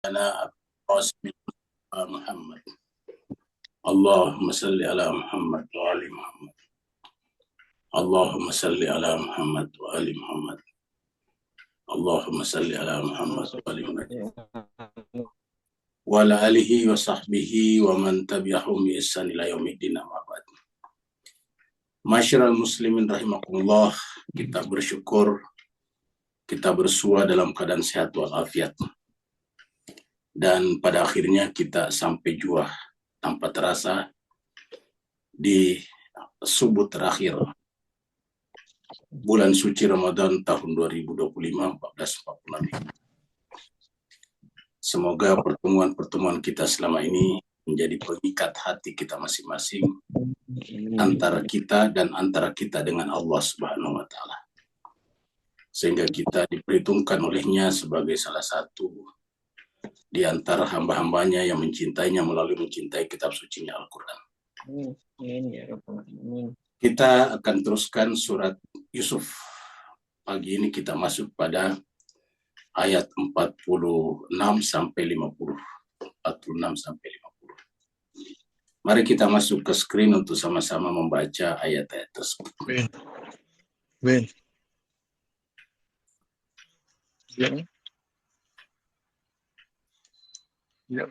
أنا قاسم محمد. اللهم صل على محمد وآل محمد. اللهم صل على محمد وآل محمد. اللهم صل على محمد وآل محمد وعلى آله وصحبه ومن تبعهم بإحسان إلى يوم الدين. Amma ba'd. Masyiral muslimin rahimakumullah, kita bersyukur kita bersua dalam keadaan sehat walafiat. Dan pada akhirnya kita sampai jua tanpa terasa di subuh terakhir bulan suci Ramadan tahun 2025 1446. Semoga pertemuan-pertemuan kita selama ini menjadi pengikat hati kita masing-masing antara kita dan antara kita dengan Allah Subhanahu wa taala. Sehingga kita diperhitungkan olehnya sebagai salah satu di antara hamba-hambanya yang mencintainya melalui mencintai kitab sucinya Al-Quran. Kita akan teruskan surat Yusuf. Pagi ini kita masuk pada ayat 46 sampai 50. 46 sampai 50. Mari kita masuk ke screen untuk sama-sama membaca ayat-ayat tersebut. Ben. Ya.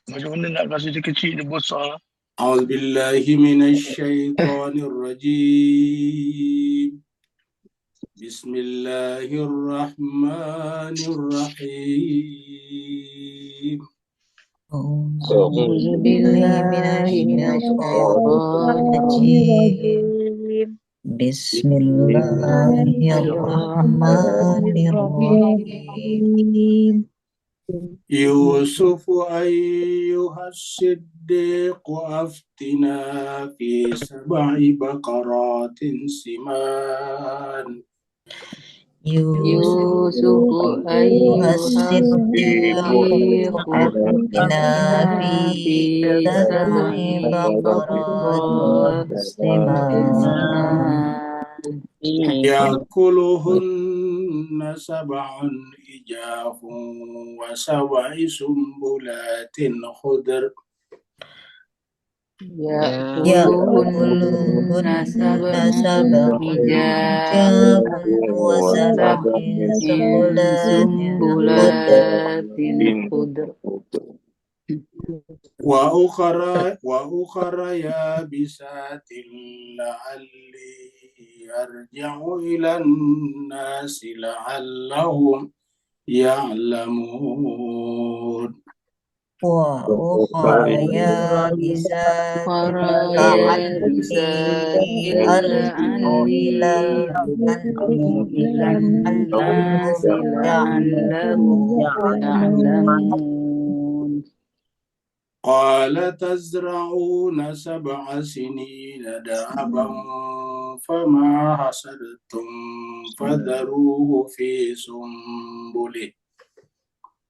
Macam mana nak kasih dia kecil, dia besar? A'udzu billahi minasy syaithanir rajim. Bismillahirrahmanirrahim. A'udzu billahi minasyaitonir rajim. Bismillahirrahmanirrahim. Yusuf ayyuhas siddiq aftina fi sab'i baqaratin siman. Yusuf ayyuhas siddiq aftina fi sab'i baqaratin siman. Yakuluhunna sab'un ijafun wa sab'i sumbulatin khudr. Ya'kuluhunna sab'un ijafun wa sab'in sumbulatin khudr. Wa ukhra yabisatin la'alli yarji'u ilan nasi la'allahum ya'lamun. Wa ukhra yabisatin la'alli arji'u ilan nasi la'allahum ya'lamun. Qala tazra'una sab'a sinina da'aban fama hasadtum fadharuhu fi sumbulih.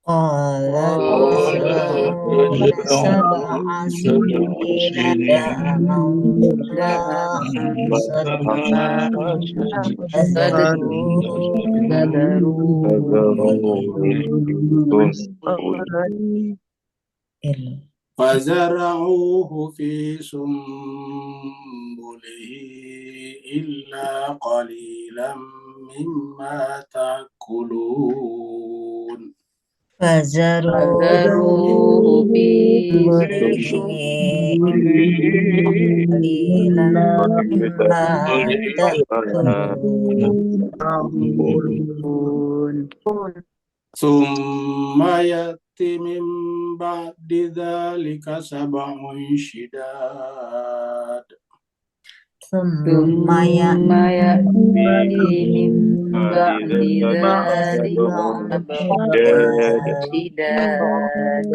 Qala tazra'una sab'a sinina da'aban فزرعوه في سنبله إلا قليلا مما تأكلون. فزروه في سنبله قليلا مما تأكلون. ثم يأتي من بعد ذلك سبع شداد. ثم يأتي من بعد ذلك شداد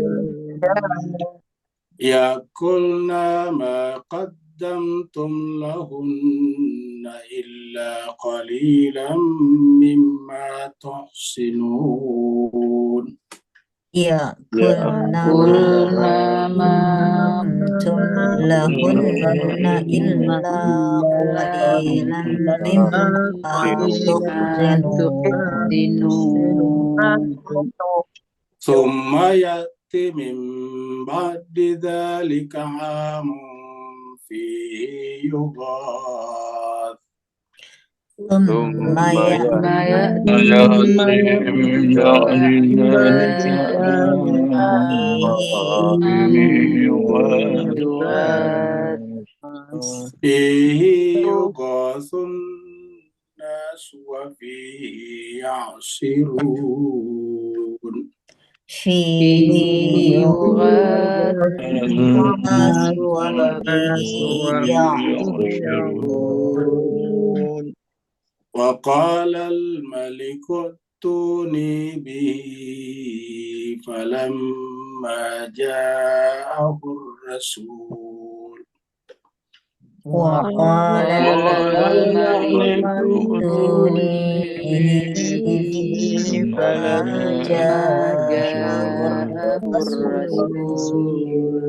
يأكلن ما قدمتم لهن إلا قليلا مما تحسنون. يأكلن ما قدمتم لهن إلا قليلا مما تحسنون. Thumma ya'ti min ba'di dzalika 'amun fihi yughath. ثم ما يأتي يأتي من من بعد بعد ذلك ذلك عام فيه Fihi yughathun nas wa fihi ya'sirun. فيه يغاث الناس وفيه يعصرون وقال الملك ائتوني به فلما جاءه الرسول وقال الملك ائتوني به فلما جاءه الرسول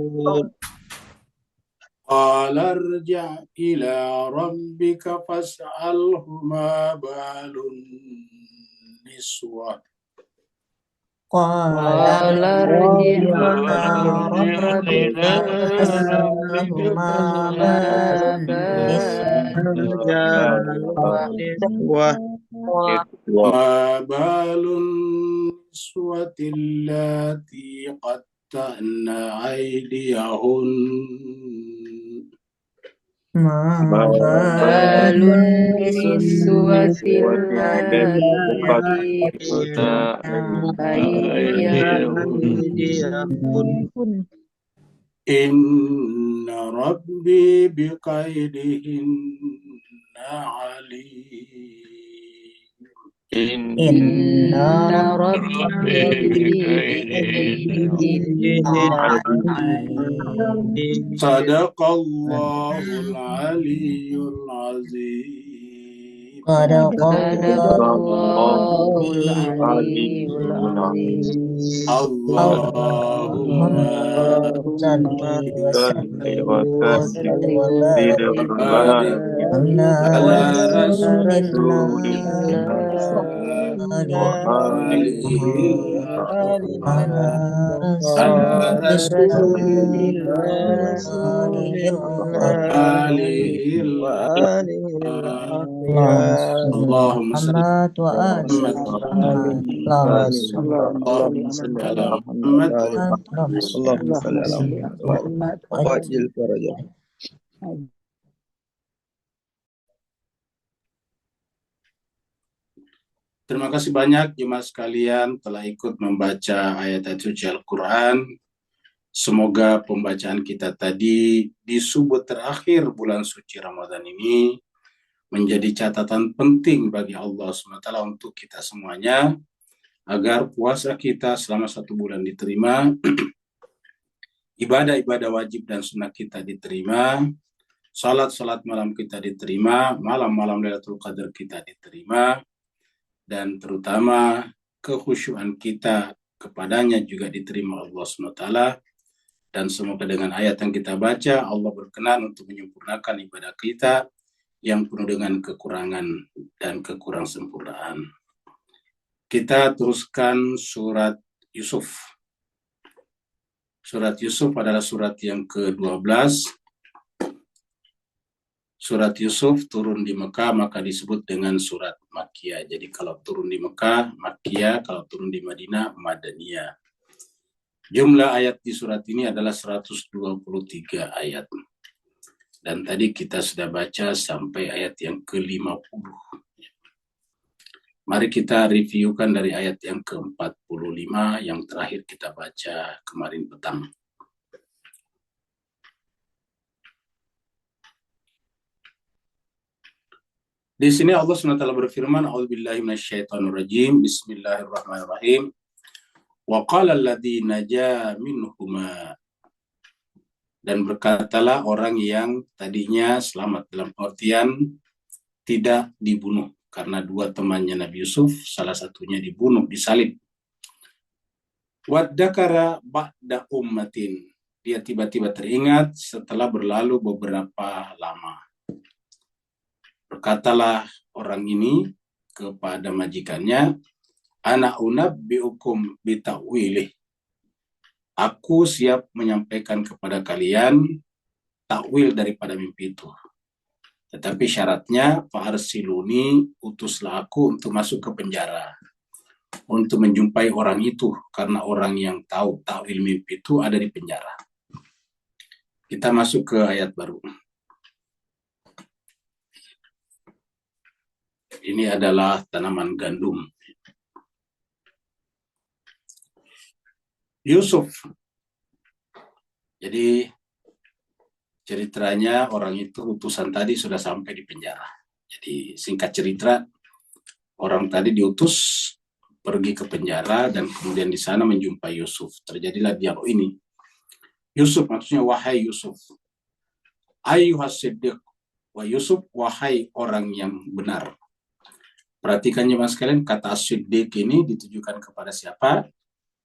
قال ارجع إلى ربك فاسأله ما بال النسوة قال ارجع إلى ربك فاسأله ما بال النسوة ما بال النسوة اللاتي قطعن أيديهن ما بال النسوة اللاتي قطعن أيديهن إن ربي بكيدهن عليم إن ربي بكيدهن عليم صدق الله العلي العظيم صدق الله الله العلي العظيم. اللهم صل صل وسلم وسلم وبارك بارك على على رسول رسول الله وآله على على رسول رسول الله وآله اللهم صل على اللهم صل محمد على وآل محمد محمد اللهم صل اللهم صل على محمد على اللهم صل على محمد وعجل فرجه. Terima kasih banyak jemaah sekalian telah ikut membaca ayat-ayat suci Al-Quran. Semoga pembacaan kita tadi di subuh terakhir bulan suci Ramadan ini menjadi catatan penting bagi Allah SWT untuk kita semuanya, agar puasa kita selama 1 bulan diterima, ibadah-ibadah wajib dan sunnah kita diterima, salat-salat malam kita diterima, malam-malam Lailatul Qadar kita diterima, dan terutama kekhusyuan kita kepadanya juga diterima Allah SWT. Dan semoga dengan ayat yang kita baca, Allah berkenan untuk menyempurnakan ibadah kita yang penuh dengan kekurangan dan kekurang sempurnaan. Kita teruskan surat Yusuf. Surat Yusuf adalah surat yang ke-12. Surat Yusuf turun di Mekah, maka disebut dengan surat Makkiyah. Jadi kalau turun di Mekah, Makkiyah, kalau turun di Madinah, Madaniyah. Jumlah ayat di surat ini adalah 123 ayat. Dan tadi kita sudah baca sampai ayat yang ke-50. Mari kita reviewkan dari ayat yang ke-45 yang terakhir kita baca kemarin petang. Di sini Allah SWT berfirman, A'udzubillahi minasyaitonirrajim, Bismillahirrahmanirrahim. Wa qala alladzi naja minhuma, dan berkatalah orang yang tadinya selamat, dalam artian tidak dibunuh, karena 2 temannya Nabi Yusuf, salah satunya dibunuh, disalib. Waddakara ba'da ummatin, dia tiba-tiba teringat setelah berlalu beberapa lama. Berkatalah orang ini kepada majikannya, Ana unabbiukum bita'wilih. Aku siap menyampaikan kepada kalian takwil daripada mimpi itu. Tetapi syaratnya fa'arsiluni, utuslah aku untuk masuk ke penjara, untuk menjumpai orang itu, karena orang yang tahu takwil mimpi itu ada di penjara. Kita masuk ke ayat baru. Ini adalah tanaman gandum. Yusuf. Jadi ceritanya orang itu, utusan tadi sudah sampai di penjara. Jadi singkat cerita, orang tadi diutus pergi ke penjara dan kemudian di sana menjumpai Yusuf. Terjadilah dialog ini. Yusuf maksudnya wahai Yusuf. Ayyuhas siddiq. Wa Yusuf, wahai orang yang benar. Perhatikan jemaah sekalian, kata as-siddiq ini ditujukan kepada siapa?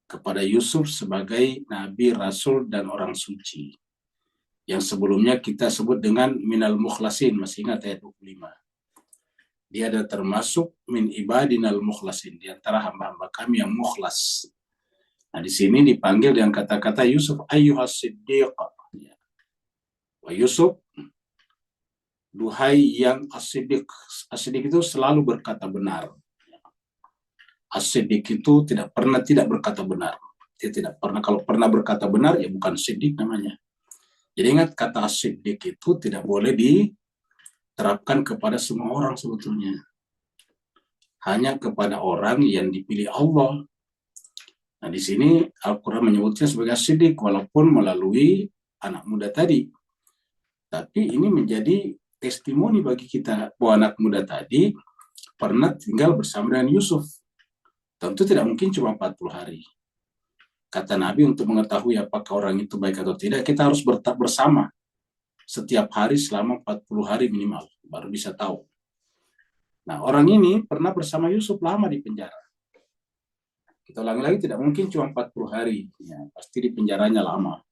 Kepada Yusuf sebagai nabi, rasul, dan orang suci. Yang sebelumnya kita sebut dengan minal mukhlasin, masih ingat ayat 25. Dia ada termasuk min ibadinal mukhlasin, di antara hamba-hamba kami yang mukhlas. Nah, di sini dipanggil dengan kata-kata Yusuf ayyuhas siddiq. Wa Yusuf, duhai yang as-siddiq. As-siddiq itu selalu berkata benar. As-siddiq itu tidak pernah tidak berkata benar. Dia tidak pernah, kalau pernah berkata benar ya bukan siddiq namanya. Jadi ingat, kata as-siddiq itu tidak boleh diterapkan kepada semua orang sebetulnya. Hanya kepada orang yang dipilih Allah. Nah, di sini Al-Quran menyebutnya sebagai as-siddiq walaupun melalui anak muda tadi. Tapi ini menjadi testimoni bagi kita bahwa anak muda tadi pernah tinggal bersama dengan Yusuf. Tentu tidak mungkin cuma 40 hari. Kata Nabi, untuk mengetahui apakah orang itu baik atau tidak, kita harus bersama setiap hari selama 40 hari minimal, baru bisa tahu. Nah, orang ini pernah bersama Yusuf lama di penjara. Kita ulangi lagi, tidak mungkin cuma 40 hari. Ya, pasti di penjaranya lama.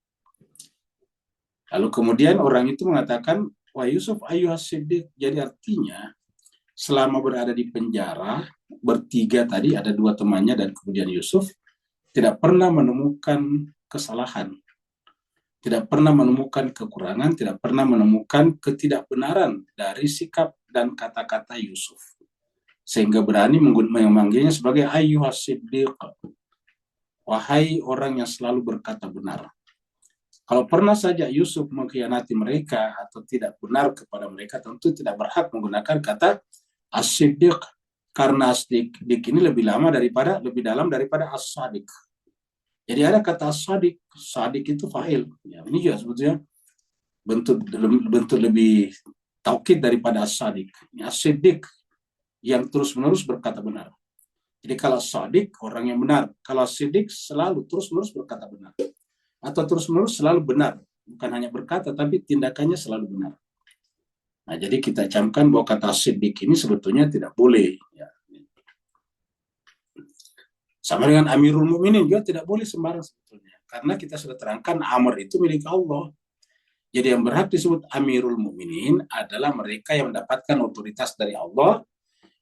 Lalu kemudian orang itu mengatakan, wah Yusuf ayyuhas siddiq. Jadi artinya, selama berada di penjara, bertiga tadi, ada dua temannya dan kemudian Yusuf, tidak pernah menemukan kesalahan, tidak pernah menemukan kekurangan, tidak pernah menemukan ketidakbenaran dari sikap dan kata-kata Yusuf. Sehingga berani memanggilnya sebagai ayyuhas siddiq. Wahai orang yang selalu berkata benar. Kalau pernah saja Yusuf mengkhianati mereka atau tidak benar kepada mereka, tentu tidak berhak menggunakan kata as-siddiq. Karena as-siddiq ini lebih dalam daripada as-sadiq. Jadi ada kata as-sadiq, sadiq itu fa'il. Ya, ini juga sebetulnya bentuk lebih taukid daripada as-sadiq. As-siddiq yang terus-menerus berkata benar. Jadi kalau as-sadiq orang yang benar, kalau as-siddiq selalu terus-menerus berkata benar. Atau terus-menerus selalu benar, bukan hanya berkata tapi tindakannya selalu benar. Nah, jadi kita camkan bahwa kata as-siddiq ini sebetulnya tidak boleh. Ya. Sama dengan Amirul Mukminin juga tidak boleh sembarang sebetulnya. Karena kita sudah terangkan amr itu milik Allah. Jadi yang berhak disebut Amirul Mukminin adalah mereka yang mendapatkan otoritas dari Allah.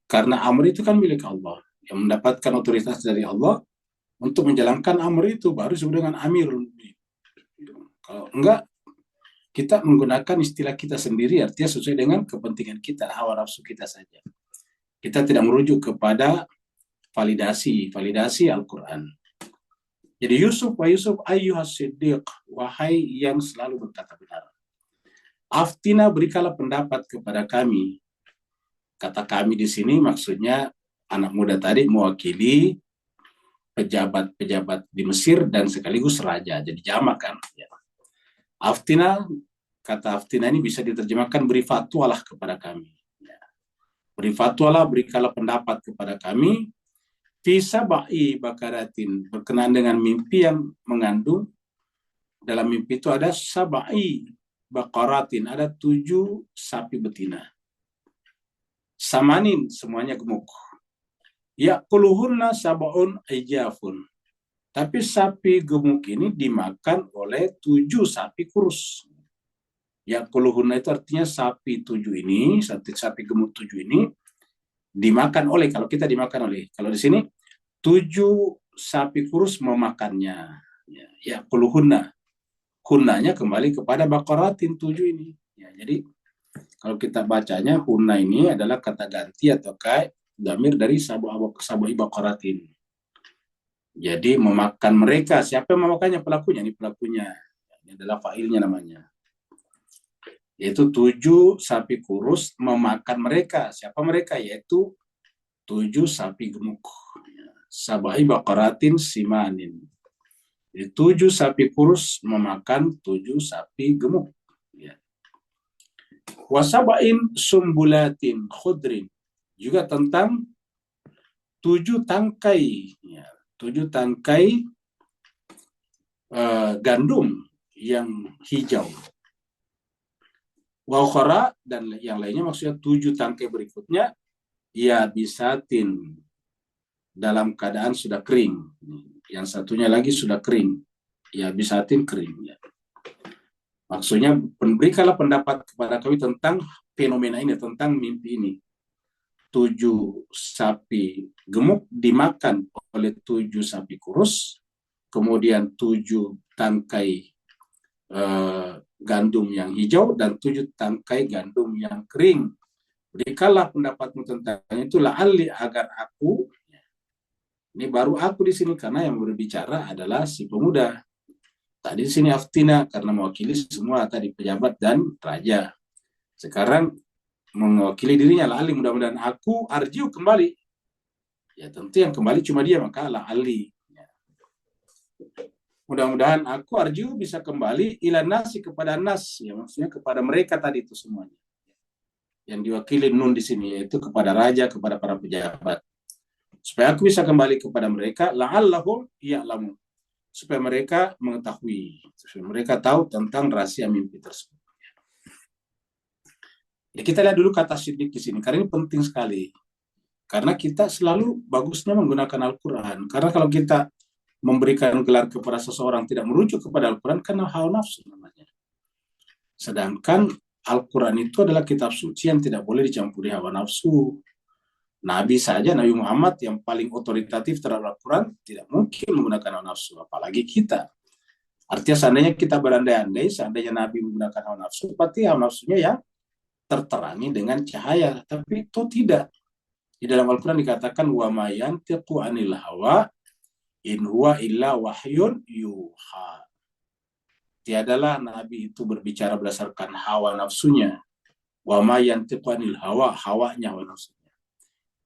Karena amr itu kan milik Allah. Yang mendapatkan otoritas dari Allah untuk menjalankan amr itu baru disebut dengan Amirul Mukminin. Kalau enggak, kita menggunakan istilah kita sendiri, artinya sesuai dengan kepentingan kita, hawa nafsu kita saja. Kita tidak merujuk kepada validasi Al-Quran. Jadi Yusuf ayyuhas siddiq, wahai yang selalu berkata benar. Aftina, berikanlah pendapat kepada kami. Kata kami di sini maksudnya anak muda tadi mewakili pejabat di Mesir dan sekaligus raja. Jadi jamak kan. Ya. Aftina, kata aftina ini bisa diterjemahkan beri fatwalah kepada kami. Ya. Beri fatwalah, berikanlah pendapat kepada kami. Fisa ba'i bakaratin, berkenaan dengan mimpi yang mengandung, dalam mimpi itu ada sabai bakaratin, ada 7 sapi betina. Samanin, semuanya gemuk. Ya'kuluhunna sab'un ijafun. Tapi sapi gemuk ini dimakan oleh 7 sapi kurus. Ya'kuluhunna itu artinya sapi 7 ini, sapi gemuk 7 ini dimakan oleh, kalau kita dimakan oleh. Kalau di sini 7 sapi kurus memakannya. Ya kuluhunna. Hunnanya kembali kepada baqaratin 7 ini. Ya, jadi kalau kita bacanya hunna ini adalah kata ganti atau dhamir dari sabu'i baqaratin. Jadi memakan mereka. Siapa yang memakannya? Pelakunya. Ini pelakunya. Ini adalah fa'ilnya namanya. Yaitu 7 sapi kurus memakan mereka. Siapa mereka? Yaitu 7 sapi gemuk. Sabai baqaratin simanin. Jadi 7 sapi kurus memakan 7 sapi gemuk. Ya. Wasabain sumbulatin khudrin. Juga tentang 7 tangkai. Ya. 7 tangkai gandum yang hijau. Wakhara dan yang lainnya maksudnya 7 tangkai berikutnya ya bisatin dalam keadaan sudah kering. Yang satunya lagi sudah kering. Ya bisatin kering. Ya. Maksudnya berikanlah pendapat kepada kami tentang fenomena ini, tentang mimpi ini. 7 sapi gemuk dimakan oleh 7 sapi kurus, kemudian 7 tangkai gandum yang hijau dan 7 tangkai gandum yang kering. Berikanlah pendapatmu tentang itu, la'alli agar aku. Ini baru aku di sini karena yang berbicara adalah si pemuda. Tadi di sini Aftina karena mewakili semua tadi pejabat dan raja. Sekarang mewakili dirinya, la'alli, mudah-mudahan aku arjiu kembali. Ya tentu yang kembali cuma dia, maka la'alli. Ya. Mudah-mudahan aku arjiu bisa kembali ila nasi, kepada nas, ya maksudnya kepada mereka tadi itu semuanya. Yang diwakili nun di sini yaitu kepada raja, kepada para pejabat. Supaya aku bisa kembali kepada mereka, la'allahum ya'lamun. Supaya mereka mengetahui, supaya mereka tahu tentang rahasia mimpi tersebut. Ya, kita lihat dulu kata siddiq di sini, karena ini penting sekali. Karena kita selalu bagusnya menggunakan Al-Quran. Karena kalau kita memberikan gelar kepada seseorang tidak merujuk kepada Al-Quran, karena hawa nafsu namanya. Sedangkan Al-Quran itu adalah kitab suci yang tidak boleh dicampuri hawa nafsu. Nabi saja, Nabi Muhammad yang paling otoritatif terhadap Al-Quran tidak mungkin menggunakan hawa nafsu, apalagi kita. Artinya seandainya kita berandai-andai, seandainya Nabi menggunakan hawa nafsu, berarti hawa nafsunya yang terterangi dengan cahaya. Tapi itu tidak. Di dalam Al-Quran dikatakan, wa ma yantiqu anil hawa in huwa illa wahyun yuha. Tiadalah Nabi itu berbicara berdasarkan hawa nafsunya. Wa ma yantiqu anil hawa, hawanya hawa nafsunya.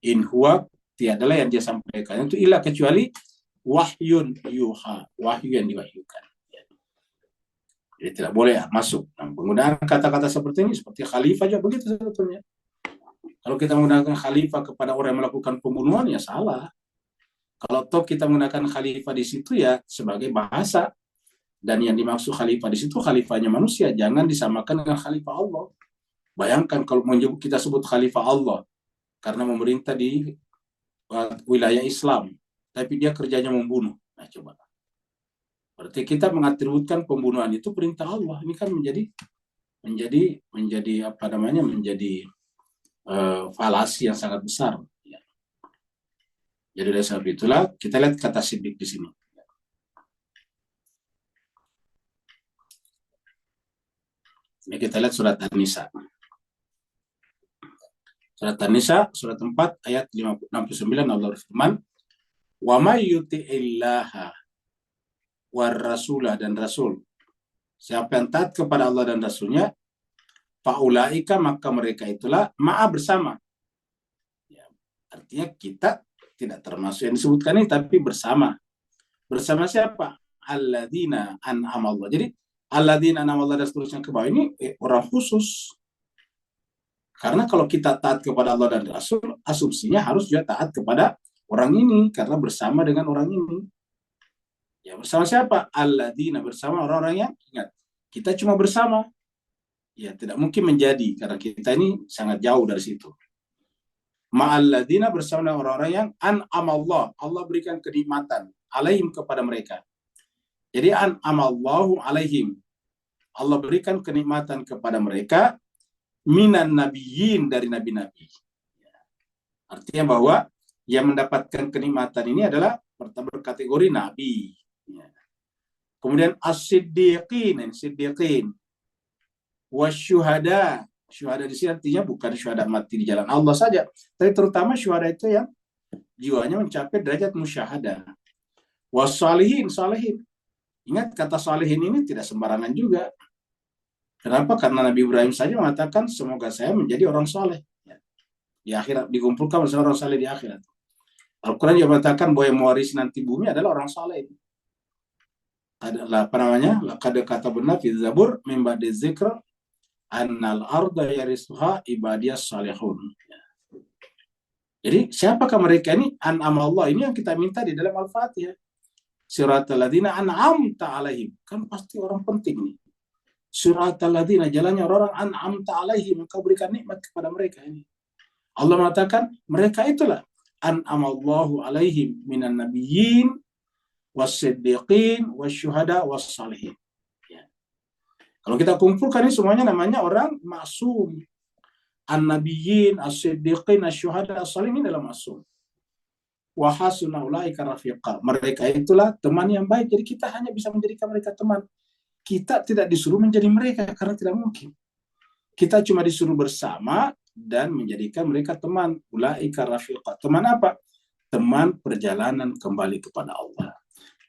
In huwa, tiadalah yang dia sampaikan itu illa kecuali wahyun yuha, wahyu yang diwahyukan. Jadi tidak boleh masuk. Nah, penggunaan kata-kata seperti ini, seperti khalifah juga begitu sebetulnya. Kalau kita menggunakan khalifah kepada orang yang melakukan pembunuhan, ya salah. Kalau toh kita menggunakan khalifah di situ ya sebagai bahasa. Dan yang dimaksud khalifah di situ khalifahnya manusia, jangan disamakan dengan khalifah Allah. Bayangkan kalau kita sebut khalifah Allah karena memerintah di wilayah Islam, tapi dia kerjanya membunuh. Nah, coba. Berarti kita mengatributkan pembunuhan itu perintah Allah. Ini kan menjadi apa namanya? Menjadi falasi yang sangat besar. Ya. Jadi dari sebab itulah kita lihat kata siddiq di sini. Ini kita lihat surat An-Nisa. Surat An-Nisa, surat 4, ayat 69, Allah berfirman, wa may yuti'illaha war rasulah, dan rasul. Siapa yang taat kepada Allah dan rasulnya, faulaika, maka mereka itulah ma'a, bersama. Ya, artinya kita tidak termasuk yang disebutkan ini, tapi bersama. Bersama siapa? Alladzina an'ama Allah. Jadi alladzina an'ama Allah dan seterusnya ke bawah ini orang khusus. Karena kalau kita taat kepada Allah dan Rasul, asumsinya harus juga taat kepada orang ini, karena bersama dengan orang ini. Ya bersama siapa? Alladzina, bersama orang-orang yang, ingat, kita cuma bersama. Ya tidak mungkin menjadi, karena kita ini sangat jauh dari situ. Ma'alladzina, bersama orang-orang yang an'amallah, Allah berikan kenikmatan alaihim, kepada mereka. Jadi an'amallahu alaihim, Allah berikan kenikmatan kepada mereka, minan nabiyyin, dari nabi-nabi. Artinya bahwa yang mendapatkan kenikmatan ini adalah pertama berkategori nabi. Ya. Kemudian as-siddiqin, wasyuhada. Syuhada di sini artinya bukan syuhada mati di jalan Allah saja, tapi terutama syuhada itu yang jiwanya mencapai derajat musyahadah. Wassalihin, salihin. Ingat kata salihin ini tidak sembarangan juga. Kenapa? Karena Nabi Ibrahim saja mengatakan semoga saya menjadi orang saleh. Di akhirat dikumpulkan bersama orang saleh di akhirat. Al-Quran juga mengatakan bahwa yang mewarisi nanti bumi adalah orang saleh. Adalah apa namanya? Laqad katabna fi Zabur min ba'di dzikr annal arda yarisuha ibadiyas salihun. Jadi siapakah mereka ini? An'ama Allah, ini yang kita minta di dalam Al-Fatihah. Siratal ladzina an'amta alaihim. Kan pasti orang penting nih. Siratal ladzina, jalannya orang an'amta alaihim, engkau berikan nikmat kepada mereka ini. Allah mengatakan mereka itulah an'amallahu alaihim minan nabiyyin was-siddiqin wasyuhada was-salihin. Ya. Kalau kita kumpulkan ini semuanya namanya orang maksum. An-nabiyyin, as-siddiqin, as-syuhada, as-salihin adalah maksum. Wa hasuna ulaika rafiqa. Mereka itulah teman yang baik. Jadi kita hanya bisa menjadikan mereka teman. Kita tidak disuruh menjadi mereka karena tidak mungkin. Kita cuma disuruh bersama dan menjadikan mereka teman. Ulaika rafiqa. Teman apa? Teman perjalanan kembali kepada Allah.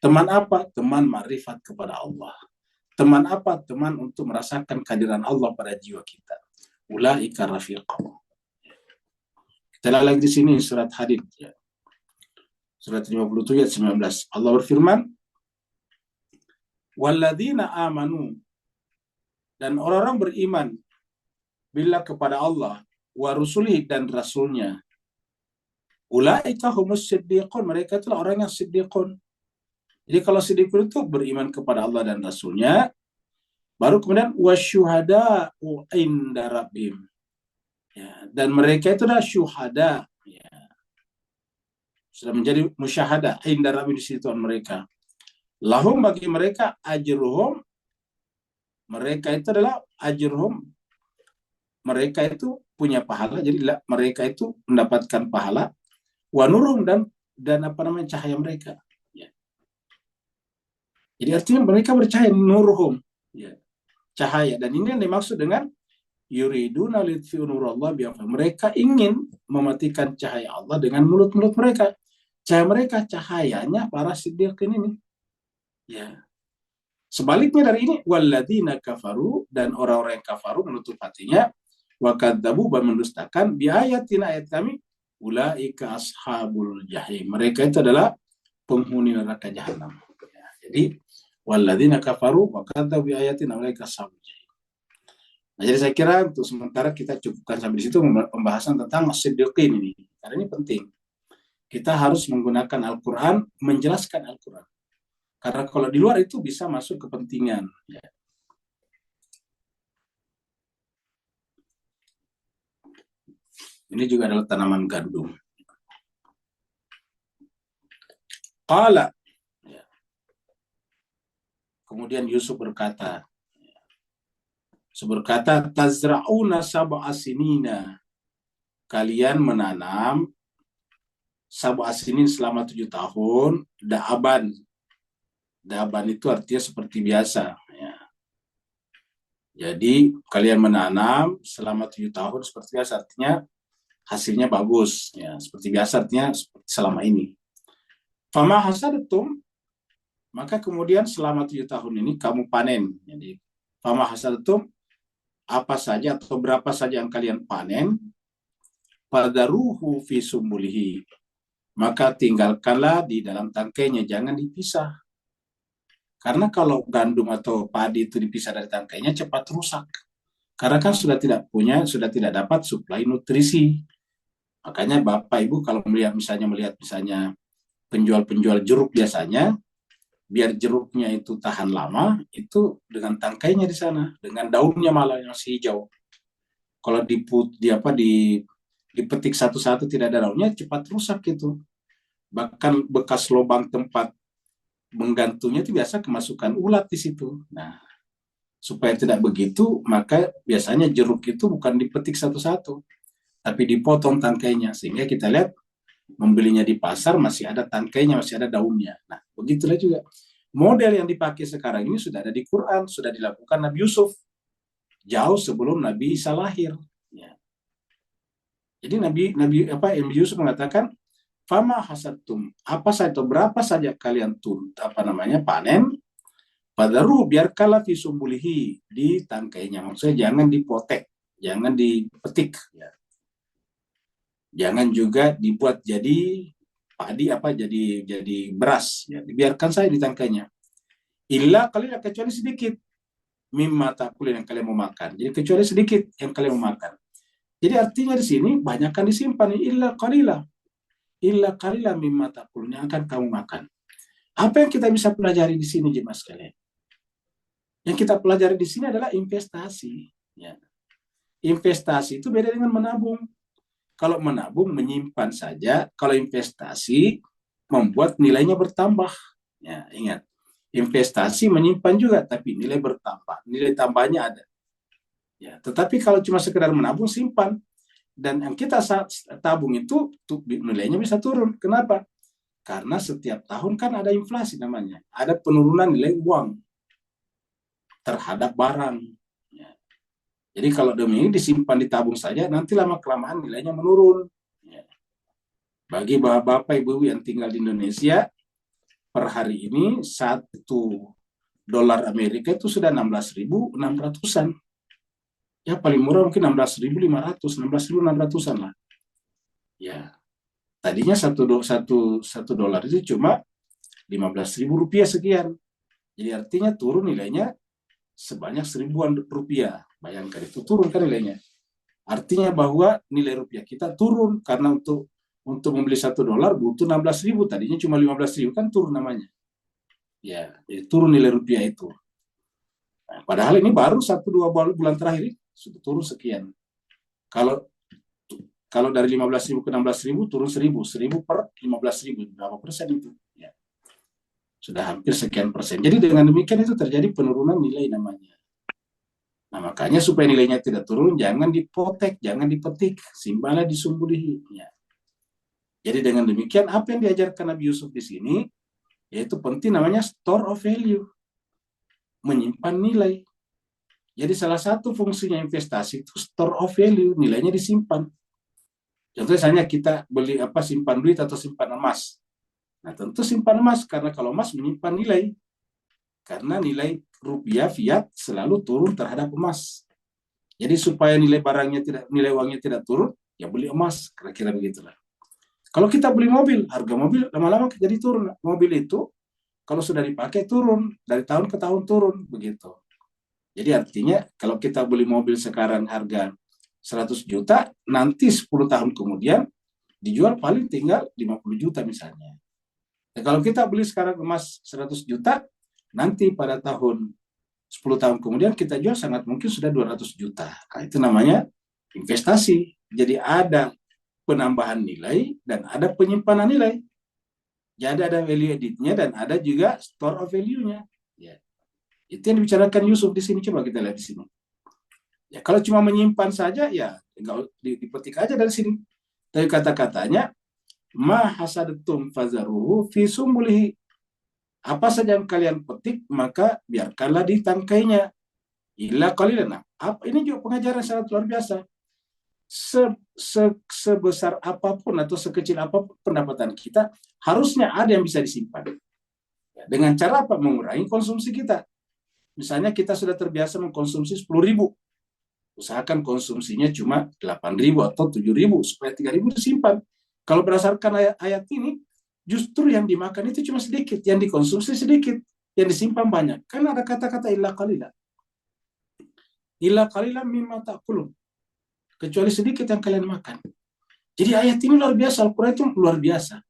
Teman apa? Teman ma'rifat kepada Allah. Teman apa? Teman untuk merasakan kehadiran Allah pada jiwa kita. Ulaika rafiqa. Kita lihat lagi di sini surat Hadid. Ya. Surat 57 ayat 19. Allah berfirman, walladzina amanu, dan orang-orang beriman bila kepada Allah wa rusulihi, dan rasulnya, ulaika humus siddiqun, mereka itulah orang yang siddiqun. Jadi kalau siddiqun itu beriman kepada Allah dan rasulnya, baru kemudian wasyuhada'u inda rabbihim. Ya, dan mereka itu adalah syuhada, ya. Sudah menjadi musyahadah inda rabbihim, di situ Tuhan mereka. Lahum, bagi mereka, ajruhum, mereka itu adalah ajruhum, mereka itu punya pahala, jadi mereka itu mendapatkan pahala, wa nuruhum, dan apa namanya, cahaya mereka. Ya. Jadi artinya mereka bercahaya, nuruhum, ya, cahaya. Dan ini yang dimaksud dengan yuriduna litfi'u nurallah bi'afwahihim. Mereka ingin mematikan cahaya Allah dengan mulut-mulut mereka. Cahaya mereka, cahayanya para siddiqin ini. Ya. Sebaliknya dari ini, walladzina kafaru, dan orang-orang yang kafaru menutup hatinya, wa kadzabu, dan mendustakan biayatina, ayat kami, ulaika ashabul jahim. Mereka itu adalah penghuni neraka jahanam. Ya. Jadi walladzina kafaru wa kadzabu biayatina ulaika ashabul jahim. Nah, jadi saya kira untuk sementara kita cukupkan sampai di situ pembahasan tentang as-siddiqin ini. Karena ini penting. Kita harus menggunakan Al-Quran, menjelaskan Al-Quran. Karena kalau di luar itu bisa masuk kepentingan. Ya. Ini juga adalah tanaman gandum. Qala. Ya. Kemudian Yusuf berkata, tazra'una sab'a sinina. Kalian menanam sab'a sinin selama 7 tahun, da'aban. Da'aban itu artinya seperti biasa. Ya. Jadi kalian menanam selama 7 tahun seperti biasa, artinya hasilnya bagus. Ya. Seperti biasa artinya seperti selama ini. Fama hasadatum, maka kemudian selama 7 tahun ini kamu panen. Jadi fama hasadatum, apa saja atau berapa saja yang kalian panen, fadaruhu fi sumbulihi, maka tinggalkanlah di dalam tangkainya, jangan dipisah. Karena kalau gandum atau padi itu dipisah dari tangkainya cepat rusak. Karena kan sudah tidak dapat suplai nutrisi. Makanya Bapak Ibu kalau melihat misalnya penjual-penjual jeruk biasanya, biar jeruknya itu tahan lama, itu dengan tangkainya di sana, dengan daunnya malah yang masih hijau. Kalau dipetik satu-satu tidak ada daunnya, cepat rusak itu. Bahkan bekas lubang tempat menggantungnya itu biasa kemasukan ulat di situ. Nah, supaya tidak begitu, maka biasanya jeruk itu bukan dipetik satu-satu, tapi dipotong tangkainya. Sehingga kita lihat membelinya di pasar masih ada tangkainya, masih ada daunnya. Nah, begitulah juga. Model yang dipakai sekarang ini sudah ada di Quran, sudah dilakukan Nabi Yusuf jauh sebelum Nabi Isa lahir. Ya. Jadi Nabi Yusuf mengatakan, "Fama hasadtum, apa saja atau berapa saja kalian panen, padaruh biarkanlah fi sumbulihi, di tangkainya." Maksudnya jangan dipotek, jangan dipetik, ya. Jangan juga dibuat jadi padi jadi beras, ya. Dibiarkan saja di tangkainya. Illa kalian kecuali sedikit mimma takulin yang kalian mau makan. Jadi kecuali sedikit yang kalian mau makan. Jadi artinya di sini banyakkan disimpan, illa qalila mimma takulun yang akan kamu makan. Apa yang kita bisa pelajari di sini, jemaah sekalian? Yang kita pelajari di sini adalah investasi, ya. Investasi itu beda dengan menabung. Kalau menabung menyimpan saja, kalau investasi membuat nilainya bertambah. Ya, ingat, investasi menyimpan juga, tapi nilai bertambah, nilai tambahnya ada. Ya, tetapi kalau cuma sekedar menabung, simpan, dan yang kita tabung itu nilainya bisa turun. Kenapa? Karena setiap tahun kan ada inflasi namanya, ada penurunan nilai uang terhadap barang. Ya. Jadi kalau demi disimpan ditabung saja, nanti lama-kelamaan nilainya menurun. Ya. Bagi bapak-bapak ibu yang tinggal di Indonesia, per hari ini $1 Amerika itu sudah 16.600-an. Ya paling murah mungkin 16.500, 16.600-an lah. Ya, tadinya $1 itu cuma 15.000 rupiah sekian. Jadi artinya turun nilainya sebanyak 1.000-an rupiah. Bayangkan itu turun kan nilainya. Artinya bahwa nilai rupiah kita turun karena untuk membeli $1 butuh 16.000, tadinya cuma 15.000, kan turun namanya. Ya, jadi turun nilai rupiah itu. Nah, padahal ini baru 1-2 bulan terakhir sudah turun sekian. Kalau dari 15.000 ke 16.000 turun 1.000 per 15.000, berapa persen itu? Ya. Sudah hampir sekian persen. Jadi dengan demikian itu terjadi penurunan nilai namanya. Nah, makanya supaya nilainya tidak turun, jangan dipotek, jangan dipetik, simpanlah di sumbulihi. Ya. Jadi dengan demikian apa yang diajarkan Nabi Yusuf di sini, yaitu penting namanya store of value, menyimpan nilai. Jadi salah satu fungsinya investasi itu store of value, nilainya disimpan. Contohnya misalnya kita beli simpan duit atau simpan emas. Nah tentu simpan emas, karena kalau emas menyimpan nilai. Karena nilai rupiah fiat selalu turun terhadap emas. Jadi supaya nilai uangnya tidak turun, ya beli emas, kira-kira begitulah. Kalau kita beli mobil, harga mobil lama-lama jadi turun. Mobil itu kalau sudah dipakai turun, dari tahun ke tahun turun, begitu. Jadi artinya kalau kita beli mobil sekarang harga 100 juta, nanti 10 tahun kemudian dijual paling tinggal 50 juta misalnya. Nah, kalau kita beli sekarang emas 100 juta, nanti pada tahun 10 tahun kemudian kita jual sangat mungkin sudah 200 juta. Nah, itu namanya investasi. Jadi ada penambahan nilai dan ada penyimpanan nilai. Jadi ada value added-nya dan ada juga store of value-nya. Ya. Itu yang dibicarakan Yusuf di sini. Coba kita lihat di sini. Ya, kalau cuma menyimpan saja, ya enggak dipetik aja dari sini. Tapi kata-katanya, ma hasadatum fazaruhu fi sumbulihi. Apa saja yang kalian petik, maka biarkanlah di tangkainya. Illa qalilan. Ini juga pengajaran sangat luar biasa. Sebesar apapun atau sekecil apapun pendapatan kita, harusnya ada yang bisa disimpan. Ya, dengan cara apa? Mengurangi konsumsi kita. Misalnya kita sudah terbiasa mengkonsumsi 10.000. Usahakan konsumsinya cuma 8.000 atau 7.000, supaya 3.000 disimpan. Kalau berdasarkan ayat ini, justru yang dimakan itu cuma sedikit, yang dikonsumsi sedikit, yang disimpan banyak. Karena ada kata-kata illa qalila. Illa qalila mimma ta'kulun. Kecuali sedikit yang kalian makan. Jadi ayat ini luar biasa, Al-Quran itu luar biasa.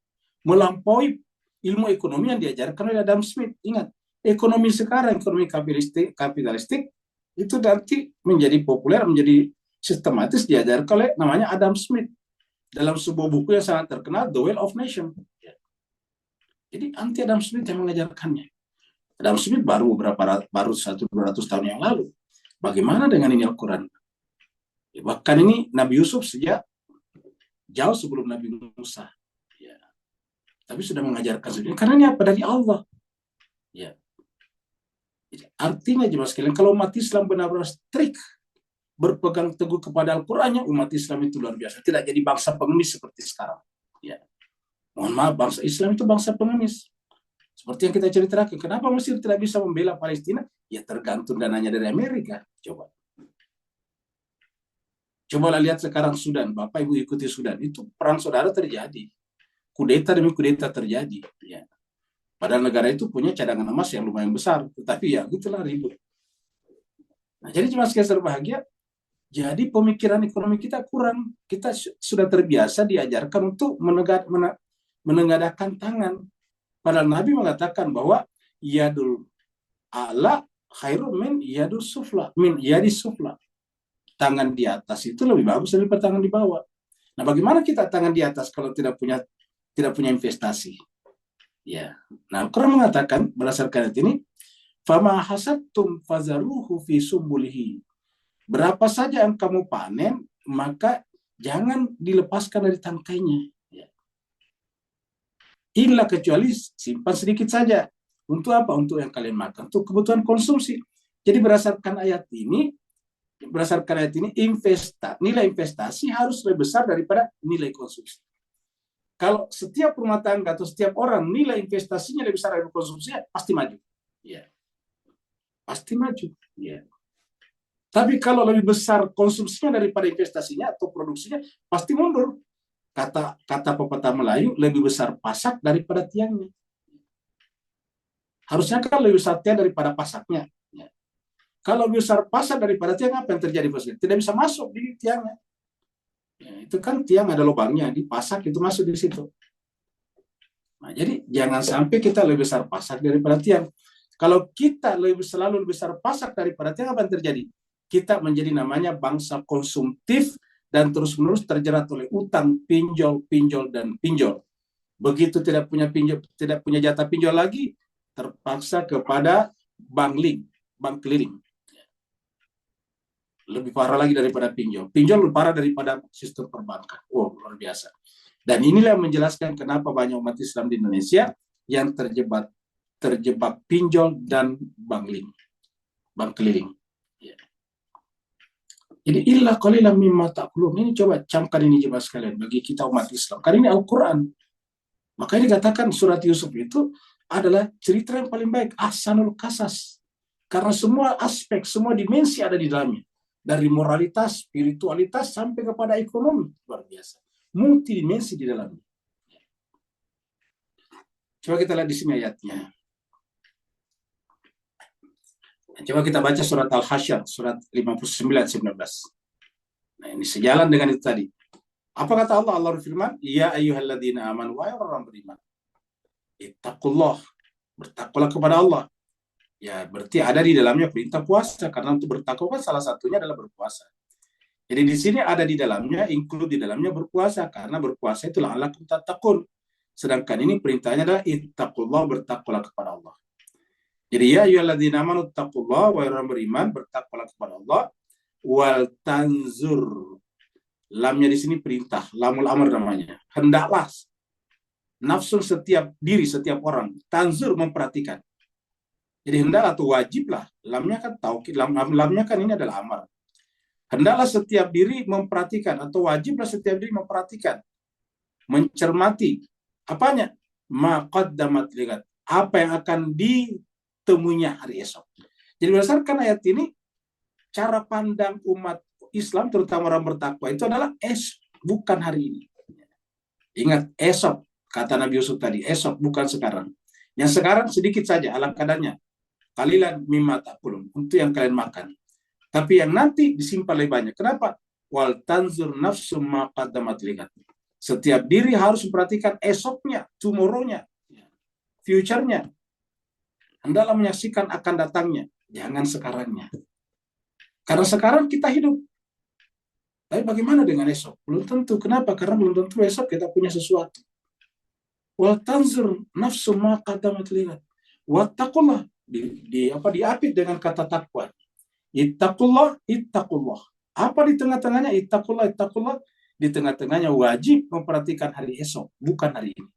Melampaui ilmu ekonomi yang diajarkan oleh Adam Smith. Ingat, ekonomi sekarang, ekonomi kapitalistik, itu nanti menjadi populer, menjadi sistematis diajarkan oleh namanya Adam Smith. Dalam sebuah buku yang sangat terkenal, The Wealth of Nations. Jadi anti Adam Smith yang mengajarkannya. Adam Smith baru 100-200 tahun yang lalu. Bagaimana dengan ini Al-Quran? Bahkan ini Nabi Yusuf sejak jauh sebelum Nabi Musa. tapi sudah mengajarkan sendiri. Karena ini apa? Dari Allah. Ya. Jadi, artinya jemaah sekalian, kalau umat Islam benar-benar strict berpegang teguh kepada Al-Qur'annya, umat Islam itu luar biasa. Tidak jadi bangsa pengemis seperti sekarang. Ya. Mohon maaf, bangsa Islam itu bangsa pengemis. Seperti yang kita ceritakan, kenapa Mesir tidak bisa membela Palestina? Ya tergantung dananya dari Amerika. Coba lihat sekarang Sudan, Bapak Ibu ikuti Sudan, itu perang saudara terjadi. Kudeta demi kudeta terjadi. Ya. Padahal negara itu punya cadangan emas yang lumayan besar, tetapi ya gitulah ribut. Nah, jadi jemaah sekalian berbahagia, jadi pemikiran ekonomi kita kurang. Kita sudah terbiasa diajarkan untuk menengadahkan tangan. Padahal Nabi mengatakan bahwa yadul a'la khairun min yadus sufla, min yadis sufla. Tangan di atas itu lebih bagus daripada tangan di bawah. Nah, bagaimana kita tangan di atas kalau tidak punya investasi? Ya. Nah, Al-Quran mengatakan berdasarkan ayat ini, fama hasadtum fazaruhu fi sumbulihi. Berapa saja yang kamu panen, maka jangan dilepaskan dari tangkainya. Ya. Illa kecuali simpan sedikit saja. Untuk apa? Untuk yang kalian makan, untuk kebutuhan konsumsi. Jadi berdasarkan ayat ini, nilai investasi harus lebih besar daripada nilai konsumsi. Kalau setiap rumah tangga atau setiap orang nilai investasinya lebih besar dari konsumsinya, pasti maju. Ya. Pasti maju. Ya. Tapi kalau lebih besar konsumsinya daripada investasinya atau produksinya, pasti mundur. Kata pepatah Melayu, lebih besar pasak daripada tiangnya. Harusnya kan lebih besar tiang daripada pasaknya. Ya. Kalau lebih besar pasak daripada tiang, apa yang terjadi? Tidak bisa masuk di tiangnya. Ya, itu kan tiang ada lubangnya, di pasak itu masuk di situ. Nah, jadi jangan sampai kita lebih besar pasak daripada tiang. Kalau kita selalu lebih besar pasak daripada tiang, apa yang terjadi? Kita menjadi namanya bangsa konsumtif dan terus-menerus terjerat oleh utang, pinjol, dan pinjol. Begitu tidak punya jatah pinjol lagi, terpaksa kepada bank keliling. Lebih parah lagi daripada pinjol. Pinjol lebih parah daripada sistem perbankan. Oh, luar biasa. Dan inilah yang menjelaskan kenapa banyak umat Islam di Indonesia yang terjebak pinjol dan bank keliling. Ya. Jadi illa qalilan mimma ta'kulun. Ini coba camkan ini jemaah sekalian bagi kita umat Islam. Karena ini Al-Quran. Makanya dikatakan surat Yusuf itu adalah cerita yang paling baik, ahsanul qasas. Karena semua aspek, semua dimensi ada di dalamnya. Dari moralitas, spiritualitas, sampai kepada ekonomi. Luar biasa. Multidimensi di dalamnya. Coba kita lihat di sini ayatnya. Coba kita baca surat Al-Hasyr, surat 59-19. Nah, ini sejalan dengan itu tadi. Apa kata Allah? Allah berfirman, ya ayyuhalladzina amanu, wahai orang beriman, ittaqullah, bertakwalah kepada Allah. Ya, berarti ada di dalamnya perintah puasa, karena untuk bertakwa kan salah satunya adalah berpuasa. Jadi di sini ada di dalamnya, include di dalamnya berpuasa, karena berpuasa itu la'allakum tattaqun. Sedangkan ini perintahnya adalah ittaqullah, bertakwalah kepada Allah. Jadi ya ayyuhalladzina amanu ittaqullah, wahai orang beriman, bertakwalah kepada Allah, wal tanzur. Lamnya di sini perintah, lamul amr namanya. Hendaklah nafsu setiap diri, setiap orang, tanzur memperhatikan. Jadi hendaklah atau wajiblah, lamnya kan taukid, lamnya kan ini adalah amar. Hendaklah setiap diri memperhatikan atau wajiblah setiap diri memperhatikan, mencermati apanya? Ma qaddamat ligat, apa yang akan ditemuinya hari esok. Jadi berdasarkan ayat ini, cara pandang umat Islam terutama orang bertakwa itu adalah bukan hari ini. Ingat, esok, kata Nabi Yusuf tadi, esok bukan sekarang. Yang sekarang sedikit saja ala kadarnya. Qalilan mimma ta'kulun, untuk yang kalian makan. Tapi yang nanti disimpan lebih banyak. Kenapa? Wal tanzur nafsum ma qaddamat ligat. Setiap diri harus memperhatikan esoknya, tomorrow-nya, future-nya. Hendaklah menyaksikan akan datangnya, jangan sekarangnya. Karena sekarang kita hidup. Tapi bagaimana dengan esok? Belum tentu. Kenapa? Karena belum tentu esok kita punya sesuatu. Wal tanzur nafsum ma qaddamat ligat. Wattaqullah, diapit dengan kata takwa. Ittaqullah. Apa di tengah-tengahnya? Ittaqullah. Di tengah-tengahnya wajib memperhatikan hari esok, bukan hari ini.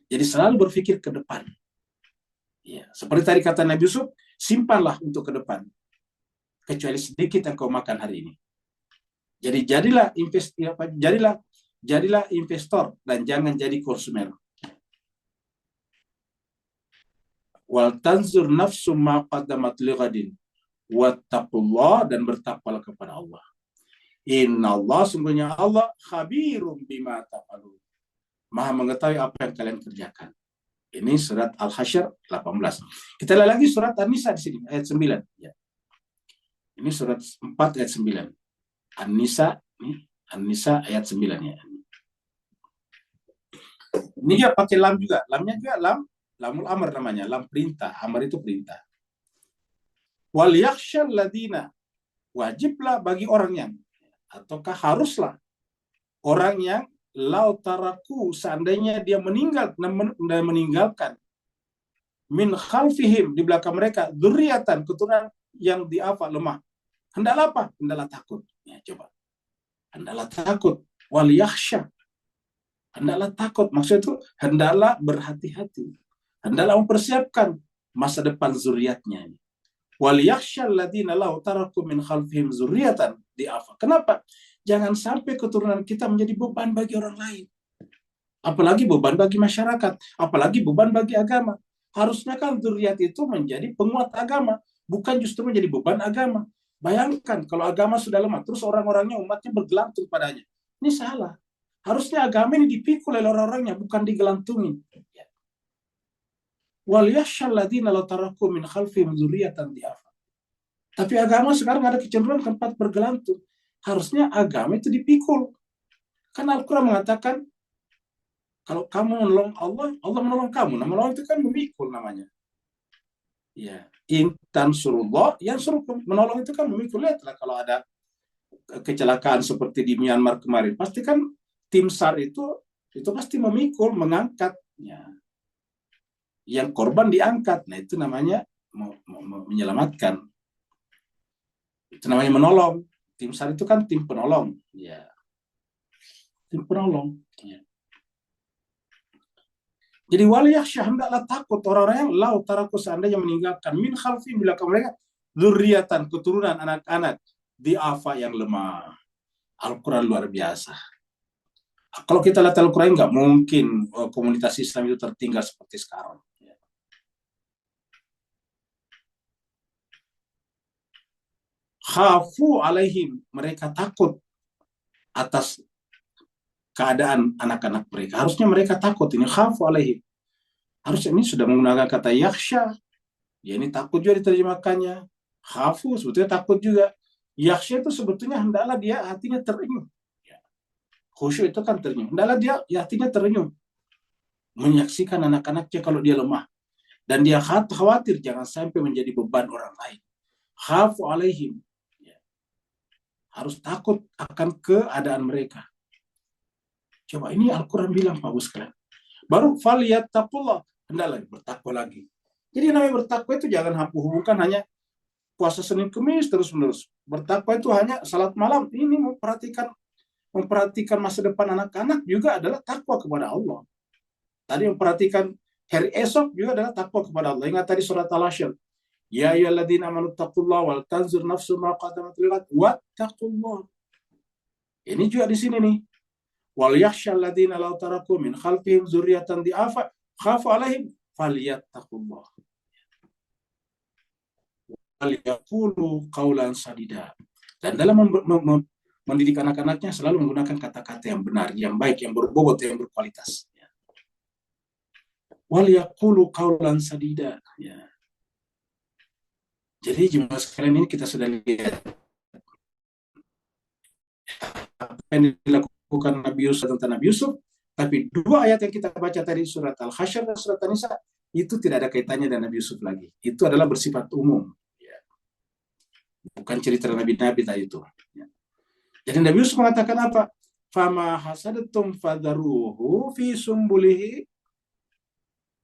Jadi selalu berpikir ke depan. Ya, seperti tadi kata Nabi Yusuf, simpanlah untuk ke depan. Kecuali sedikit yang kau makan hari ini. Jadi jadilah investor dan jangan jadi konsumer. Wal tanzur nafsum ma qaddamat lighadin wattaqullah, dan bertakwalah kepada Allah. Innallah, sungguhnya Allah, khabirum bima taf'alun, Maha mengetahui apa yang kalian kerjakan. Ini surat Al-Hasyr 18. Kita lihat lagi surat An-Nisa di sini ayat 9 ya. Ini surat 4 ayat 9. An-Nisa, An-Nisa ayat 9 ya. Ini dia pakai lam juga. Lamnya juga lamul amr namanya, lam perintah. Amr itu perintah. Wal yakhshal ladina, wajiblah bagi orang yang, ataukah haruslah orang yang lau taraku, seandainya dia meninggalkan min khalfihim, di belakang mereka, dzurriatan, keturunan yang diafa lemah. Hendaklah apa? Hendaklah takut. Ya, coba. Hendaklah takut. Wal yakhsha. Hendaklah takut. Maksudnya itu hendaklah berhati-hati. Hendaklah mempersiapkan masa depan zuriatnya. Wal yakhsha alladziina law taraku min khalfihim dzurriatan diafa. Kenapa? Jangan sampai keturunan kita menjadi beban bagi orang lain. Apalagi beban bagi masyarakat, apalagi beban bagi agama. Harusnya kan zuriat itu menjadi penguat agama, bukan justru menjadi beban agama. Bayangkan kalau agama sudah lemah, terus orang-orangnya, umatnya bergelantung padanya. Ini salah. Harusnya agama ini dipikul oleh orang-orangnya, bukan digelantungin. Wal yakhshal ladzina law taraku min khalfihim dzurriatan diafa. Tapi agama sekarang ada kecenderungan tempat bergelantung. Harusnya agama itu dipikul. Karena Al-Quran mengatakan, kalau kamu menolong Allah, Allah menolong kamu. Nah, menolong itu kan memikul namanya. Ya, in tansurullah yansurkum. Menolong itu kan memikul. Lihatlah kalau ada kecelakaan seperti di Myanmar kemarin, pasti kan tim SAR itu pasti memikul, mengangkat. Ya. Yang korban diangkat. Nah, itu namanya menyelamatkan. Itu namanya menolong. Tim SAR itu kan tim penolong. Ya. Tim penolong. Ya. Jadi wal yakhsha, hendaklah takut orang-orang yang lau taraku, seandainya meninggalkan min khalfi, belakang mereka, dzurriatan, keturunan anak-anak diafa yang lemah. Al-Quran luar biasa. Kalau kita lihat Al-Quran, nggak mungkin komunitas Islam itu tertinggal seperti sekarang. Khafu alaihim, mereka takut atas keadaan anak-anak mereka. Harusnya mereka takut, ini khafu alaihim. Harusnya ini sudah menggunakan kata yakhsha. Ya, ini takut juga diterjemahkannya. Khafu sebetulnya takut juga. Yakhsha itu sebetulnya hendaklah dia hatinya terenyuh. Ya. Khusyuk itu kan terenyuh. Hendaklah dia hatinya terenyuh. Menyaksikan anak-anaknya kalau dia lemah. Dan dia khawatir jangan sampai menjadi beban orang lain. Khafu alaihim. Ya. Harus takut akan keadaan mereka. Coba, ini Al-Quran bilang, Pak sekalian. Baru falyattaqullah, hendaklah bertakwa lagi. Jadi namanya bertakwa itu jangan hubungkan hanya puasa Senin Kemis terus-menerus. Bertakwa itu hanya salat malam. Ini memperhatikan masa depan anak-anak juga adalah takwa kepada Allah. Tadi memperhatikan hari esok juga adalah takwa kepada Allah. Ingat tadi surat Al-Hasyr. Ya ayyuhalladzina amanu taqullaha wal tanzur nafsum ma qaddamat lighad wattaqullah. Ini juga di sini nih. Wal yakhshal ladzina law taraku min khalfihim dzurriatan diafa khafu alaihim falyattaqullah. Wal yaqulu qawlan sadida. Dan dalam mendidik anak-anaknya selalu menggunakan kata-kata yang benar, yang baik, yang berbobot, yang berkualitas. Wal yaqulu qawlan sadida. Ya. Jadi jemaah sekalian, ini kita sudah lihat apa yang dilakukan Nabi Yusuf tentang Nabi Yusuf, tapi dua ayat yang kita baca tadi, surat Al-Hasyr dan surat An-Nisa, itu tidak ada kaitannya dengan Nabi Yusuf lagi. Itu adalah bersifat umum. Ya. Bukan cerita Nabi-Nabi tadi itu. Ya. Jadi Nabi Yusuf mengatakan apa? Fama hasadatum fadaruhu fi sumbulihi.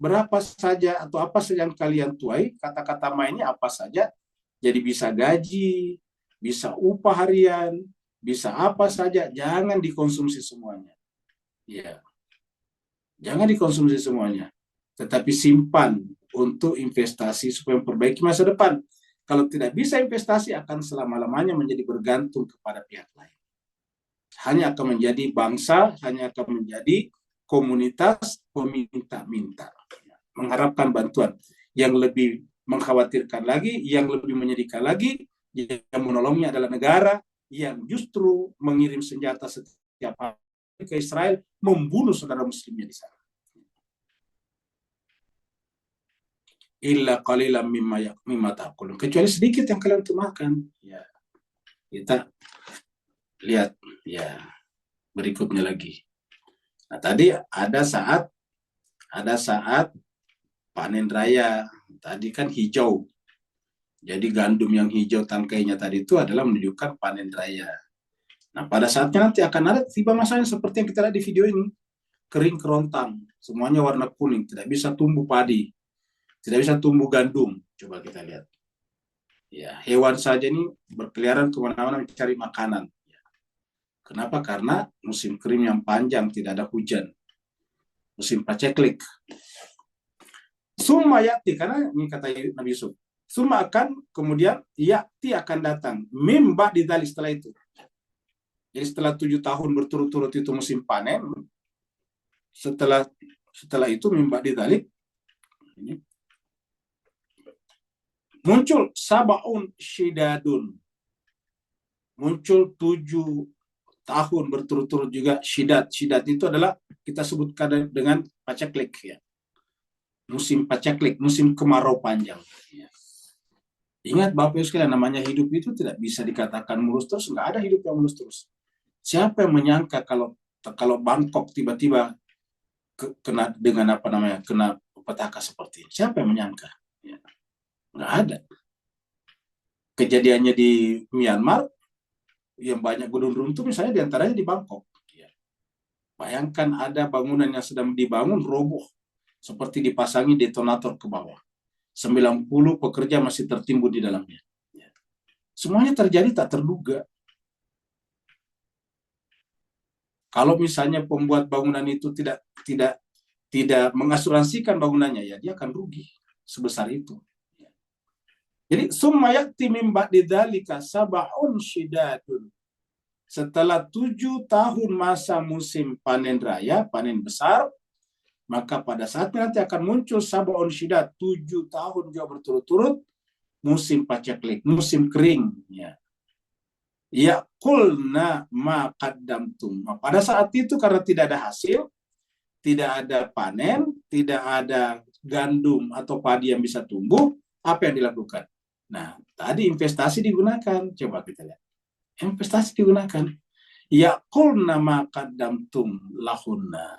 Berapa saja atau apa saja yang kalian tuai, kata-kata mainnya apa saja, jadi bisa gaji, bisa upah harian, bisa apa saja, jangan dikonsumsi semuanya. Ya. Jangan dikonsumsi semuanya, tetapi simpan untuk investasi supaya memperbaiki masa depan. Kalau tidak bisa investasi, akan selama-lamanya menjadi bergantung kepada pihak lain. Hanya akan menjadi bangsa, hanya akan menjadi komunitas peminta-minta, mengharapkan bantuan. Yang lebih mengkhawatirkan lagi, yang lebih menyedihkan lagi, yang menolongnya adalah negara yang justru mengirim senjata setiap hari ke Israel, membunuh saudara muslimnya di sana. Illa qalilan mimma ta'kulun, kecuali sedikit yang kalian untuk makan. Ya, kita lihat ya berikutnya lagi. Nah, tadi ada saat panen raya. Tadi kan hijau. Jadi gandum yang hijau tangkainya tadi itu adalah menunjukkan panen raya. Nah, pada saatnya nanti akan ada tiba masanya seperti yang kita lihat di video ini. Kering kerontang, semuanya warna kuning, tidak bisa tumbuh padi, tidak bisa tumbuh gandum. Coba kita lihat. Ya, hewan saja ini berkeliaran kemana-mana mencari makanan. Kenapa? Karena musim kering yang panjang, tidak ada hujan. Musim paceklik. Summa ya'ti, karena ini kata Nabi Yusuf. Summa akan, kemudian ya'ti akan datang. Mimba didali setelah itu. Jadi setelah 7 tahun berturut-turut itu musim panen, setelah itu mimba didalik, muncul sabaun syidadun. Muncul 7 tahun berturut-turut juga syidat. Syidat itu adalah kita sebutkan dengan paceklik ya. Musim paceklik, musim kemarau panjang. Ya. Ingat Bapak Ibu sekalian, namanya hidup itu tidak bisa dikatakan mulus terus, nggak ada hidup yang mulus terus. Siapa yang menyangka kalau Bangkok tiba-tiba kena dengan kena petaka seperti ini? Siapa yang menyangka? Ya. Nggak ada. Kejadiannya di Myanmar yang banyak gunung runtuh misalnya diantaranya di Bangkok. Ya. Bayangkan ada bangunan yang sedang dibangun roboh seperti dipasangi detonator ke bawah. 90 pekerja masih tertimbun di dalamnya. Ya. Semuanya terjadi tak terduga. Kalau misalnya pembuat bangunan itu tidak mengasuransikan bangunannya, ya dia akan rugi sebesar itu. Jadi summa ya'ti min ba'di dzalika sab'un syidadun. Setelah 7 tahun masa musim panen raya, panen besar, maka pada saatnya nanti akan muncul sab'un syidad, 7 tahun juga berturut-turut musim paceklik, musim kering. Ya. Yaqulna ma qaddamtum. Pada saat itu karena tidak ada hasil, tidak ada panen, tidak ada gandum atau padi yang bisa tumbuh, apa yang dilakukan? Nah, tadi investasi digunakan. Coba kita lihat. Investasi digunakan. Yaqulna ma qaddamtum lahunna.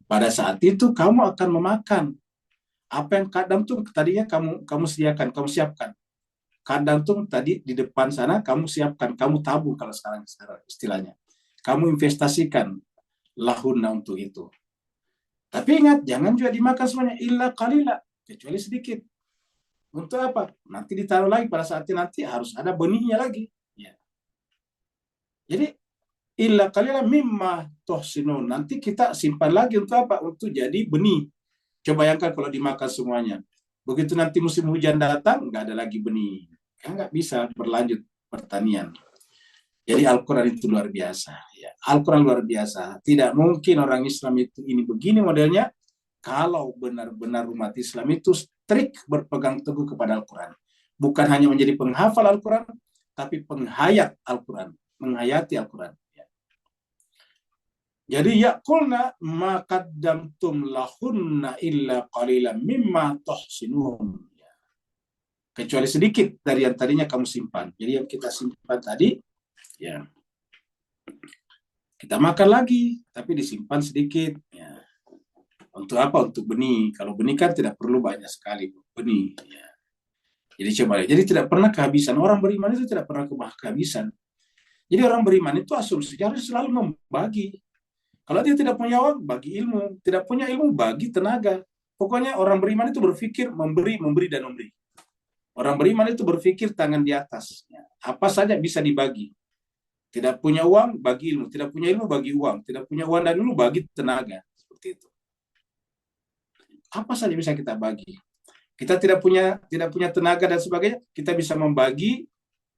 Pada saat itu kamu akan memakan apa yang qaddamtum tadinya kamu sediakan, kamu siapkan. Qaddamtum tadi di depan sana kamu siapkan, kamu tabung kalau sekarang istilahnya. Kamu investasikan lahunna untuk itu. Tapi ingat, jangan juga dimakan semuanya illa qalila, kecuali sedikit. Untuk apa? Nanti ditaruh lagi pada saatnya nanti harus ada benihnya lagi. Ya. Jadi illa qalila mimma tuhsinun. Nanti kita simpan lagi untuk apa? Untuk jadi benih. Coba bayangkan kalau dimakan semuanya. Begitu nanti musim hujan datang, nggak ada lagi benih. Kan nggak bisa berlanjut pertanian. Jadi Al-Quran itu luar biasa. Ya. Al-Quran luar biasa. Tidak mungkin orang Islam itu ini begini modelnya kalau benar-benar umat Islam itu strict berpegang teguh kepada Al-Quran. Bukan hanya menjadi penghafal Al-Quran, tapi penghayat Al-Quran. Menghayati Al-Quran. Ya. Jadi yaqulna ma qaddamtum lahunna illa qalilan mimma tuhsinun. Ya. Kecuali sedikit dari yang tadinya kamu simpan. Jadi yang kita simpan tadi, ya kita makan lagi, tapi disimpan sedikit. Ya. Untuk apa? Untuk benih. Kalau benih kan tidak perlu banyak sekali benih. Ya. Jadi coba, jadi tidak pernah kehabisan. Orang beriman itu tidak pernah kehabisan. Jadi orang beriman itu asumsinya harus selalu membagi. Kalau dia tidak punya uang, bagi ilmu. Tidak punya ilmu, bagi tenaga. Pokoknya orang beriman itu berpikir memberi, dan memberi. Orang beriman itu berpikir tangan di atas. Ya. Apa saja bisa dibagi. Tidak punya uang, bagi ilmu. Tidak punya ilmu, bagi uang. Tidak punya uang dan ilmu, bagi tenaga. Seperti itu. Apa saja bisa kita bagi. Kita tidak punya tenaga dan sebagainya, kita bisa membagi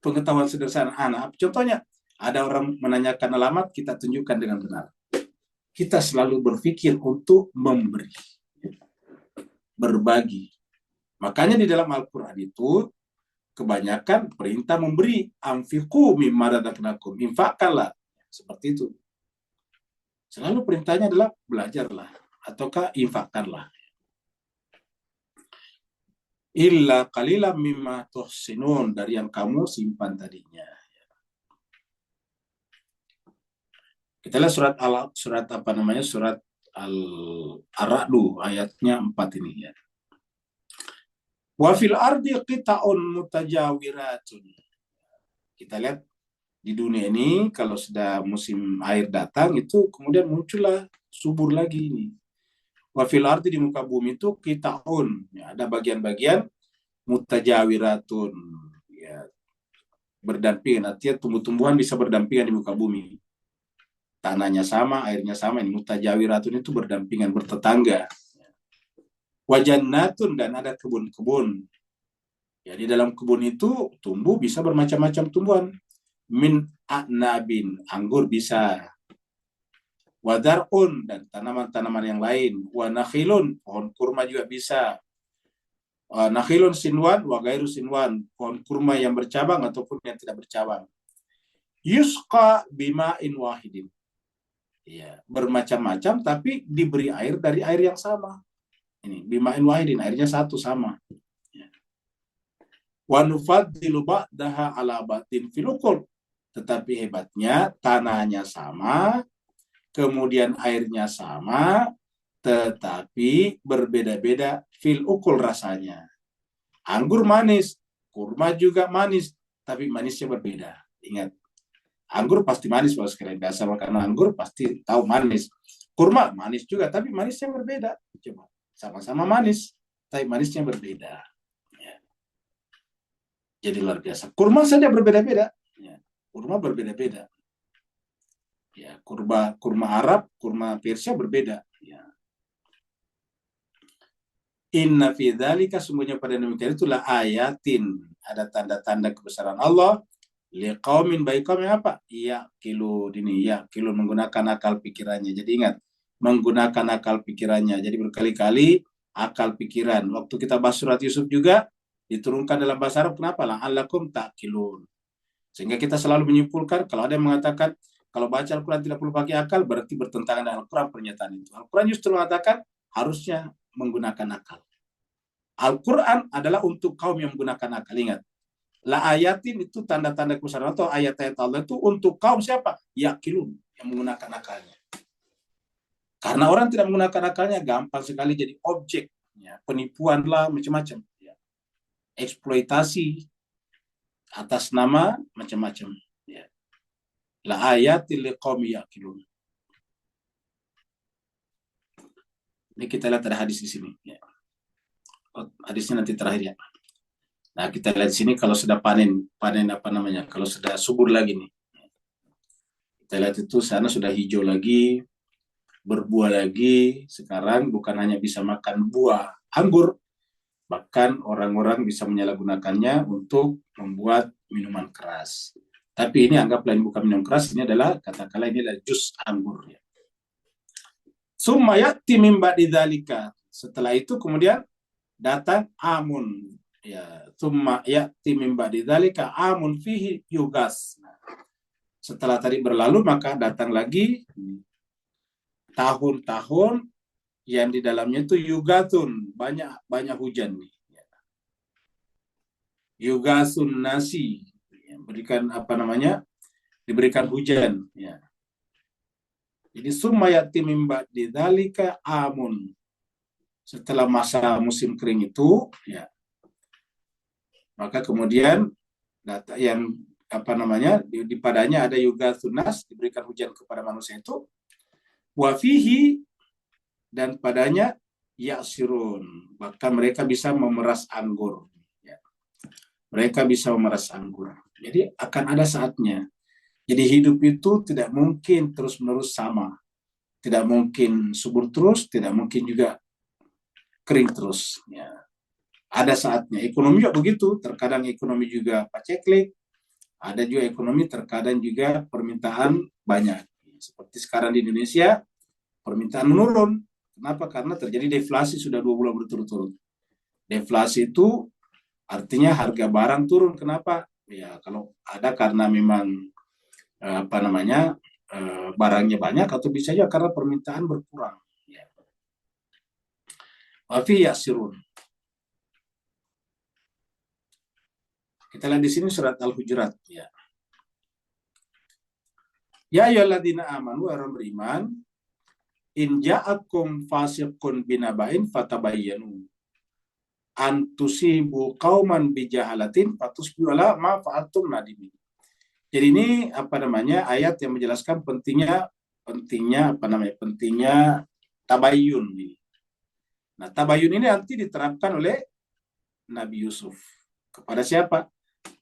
pengetahuan sederhana. Contohnya, ada orang menanyakan alamat, kita tunjukkan dengan benar. Kita selalu berpikir untuk memberi, berbagi. Makanya di dalam Al-Quran itu kebanyakan perintah memberi. Anfiqu mimma razaqnakum, infakkanlah. Seperti itu. Selalu perintahnya adalah belajarlah ataukah infakkanlah. Illa qalilan mimma tuhsinun, dari yang kamu simpan tadinya. Kita lihat surat Al-Ra'd ayatnya 4 ini ya. Wa fil ardi qita'un mutajawiratun. Kita lihat di dunia ini kalau sudah musim air datang itu kemudian muncullah subur lagi ini. Wa fil ardi, di muka bumi itu qita'un, ya, ada bagian-bagian mutajawiratun, ya, berdampingan, artinya tumbuh-tumbuhan bisa berdampingan di muka bumi. Tanahnya sama, airnya sama, ini mutajawiratun itu berdampingan, bertetangga. Wa jannatun, dan ada kebun-kebun. Ya, di dalam kebun itu tumbuh bisa bermacam-macam tumbuhan. Min a'nabin, anggur bisa. Wa dar'un, dan tanaman-tanaman yang lain. Wa nakhilun, pohon kurma juga bisa. Nakhilun sinwan wa gairu sinwan, pohon kurma yang bercabang ataupun yang tidak bercabang. Yusqa bima'in wahidin. Ya, bermacam-macam tapi diberi air dari air yang sama. Ini bima'in wahidin, airnya satu sama. Ya. Wa nufaddilu ba'daha ala ba'din fil ukul. Tetapi hebatnya tanahnya sama, kemudian airnya sama, tetapi berbeda-beda fil ukul rasanya. Anggur manis, kurma juga manis, tapi manisnya berbeda. Ingat, anggur pasti manis kalau sekalian, biasa makan anggur pasti tahu manis. Kurma manis juga, tapi manisnya berbeda. Coba, sama-sama manis, tapi manisnya berbeda. Ya. Jadi luar biasa. Kurma saja berbeda-beda. Ya. Kurma berbeda-beda. Ya, kurma Arab, kurma Persia berbeda. Ya. Inna fi dzalika, sungguhnya pada demikian itulah ayatin, ada tanda-tanda kebesaran Allah liqaumin, bagi kaum yang apa? Yaqilun, ini yaqilun, menggunakan akal pikirannya. Jadi ingat, menggunakan akal pikirannya. Jadi berkali-kali akal pikiran. Waktu kita bahas surat Yusuf juga diturunkan dalam bahasa Arab, kenapa? La'allakum ta'qilun. Sehingga kita selalu menyimpulkan, kalau ada yang mengatakan kalau baca Al-Quran tidak perlu pakai akal, berarti bertentangan dengan Al-Quran pernyataan itu. Al-Quran justru mengatakan harusnya menggunakan akal. Al-Quran adalah untuk kaum yang menggunakan akal. Ingat, la ayatin itu tanda-tanda kebesaran atau ayat-ayat Allah itu untuk kaum siapa? Yaqilun, yang menggunakan akalnya. Karena orang tidak menggunakan akalnya gampang sekali jadi objek, ya, penipuan lah, macam-macam, ya. Eksploitasi atas nama macam-macam. Ya. La ayatin liqaumi yaqilun. Ini kita lihat ada hadis di sini. Ya. Hadisnya nanti terakhir ya. Nah, kita lihat di sini kalau sudah panen apa namanya? Kalau sudah subur lagi nih. Kita lihat itu sana sudah hijau lagi, berbuah lagi. Sekarang bukan hanya bisa makan buah anggur, bahkan orang-orang bisa menyalahgunakannya untuk membuat minuman keras. Tapi ini anggaplah ini bukan minum keras, ini adalah katakanlah ini adalah jus anggur ya. Summa ya'ti min ba'di dzalika. Setelah itu kemudian datang amun, ya, summa ya'ti min ba'di dzalika amun fihi yugas. Nah, setelah tadi berlalu maka datang lagi tahun-tahun yang di dalamnya itu yugatun, banyak hujan nih. Yugasun nasi, berikan apa namanya? Diberikan hujan, ya. Jadi summa ya'ti min ba'di dzalika amun. Setelah masa musim kering itu, ya, maka kemudian data yang apa namanya di padanya ada juga tunas, diberikan hujan kepada manusia itu, wafihi, dan padanya ya'sirun, bahkan mereka bisa memeras anggur, ya. Mereka bisa memeras anggur. Jadi akan ada saatnya. Jadi hidup itu tidak mungkin terus-menerus sama, tidak mungkin subur terus, tidak mungkin juga kering terus. Ya. Ada saatnya. Ekonomi juga begitu. Terkadang ekonomi juga paceklik. Ada juga ekonomi terkadang juga permintaan banyak. Seperti sekarang di Indonesia, permintaan menurun. Kenapa? Karena terjadi deflasi sudah 2 bulan berturut-turut. Deflasi itu artinya harga barang turun. Kenapa? Ya kalau ada karena memang barangnya banyak, atau bisa juga karena permintaan berkurang. Ya. Wafi yasirun. Kita lihat di sini surat Al-Hujurat. Ya. Ya ayyuhalladzina amanu, orang beriman, in ja'akum fasiqun binaba'in fatabayyanu an tusibu qauman bijahalatin fatusbihu ala ma fa'altum nadimin. Jadi ini ayat yang menjelaskan pentingnya tabayyun ini. Nah, tabayyun ini nanti diterapkan oleh Nabi Yusuf. Kepada siapa?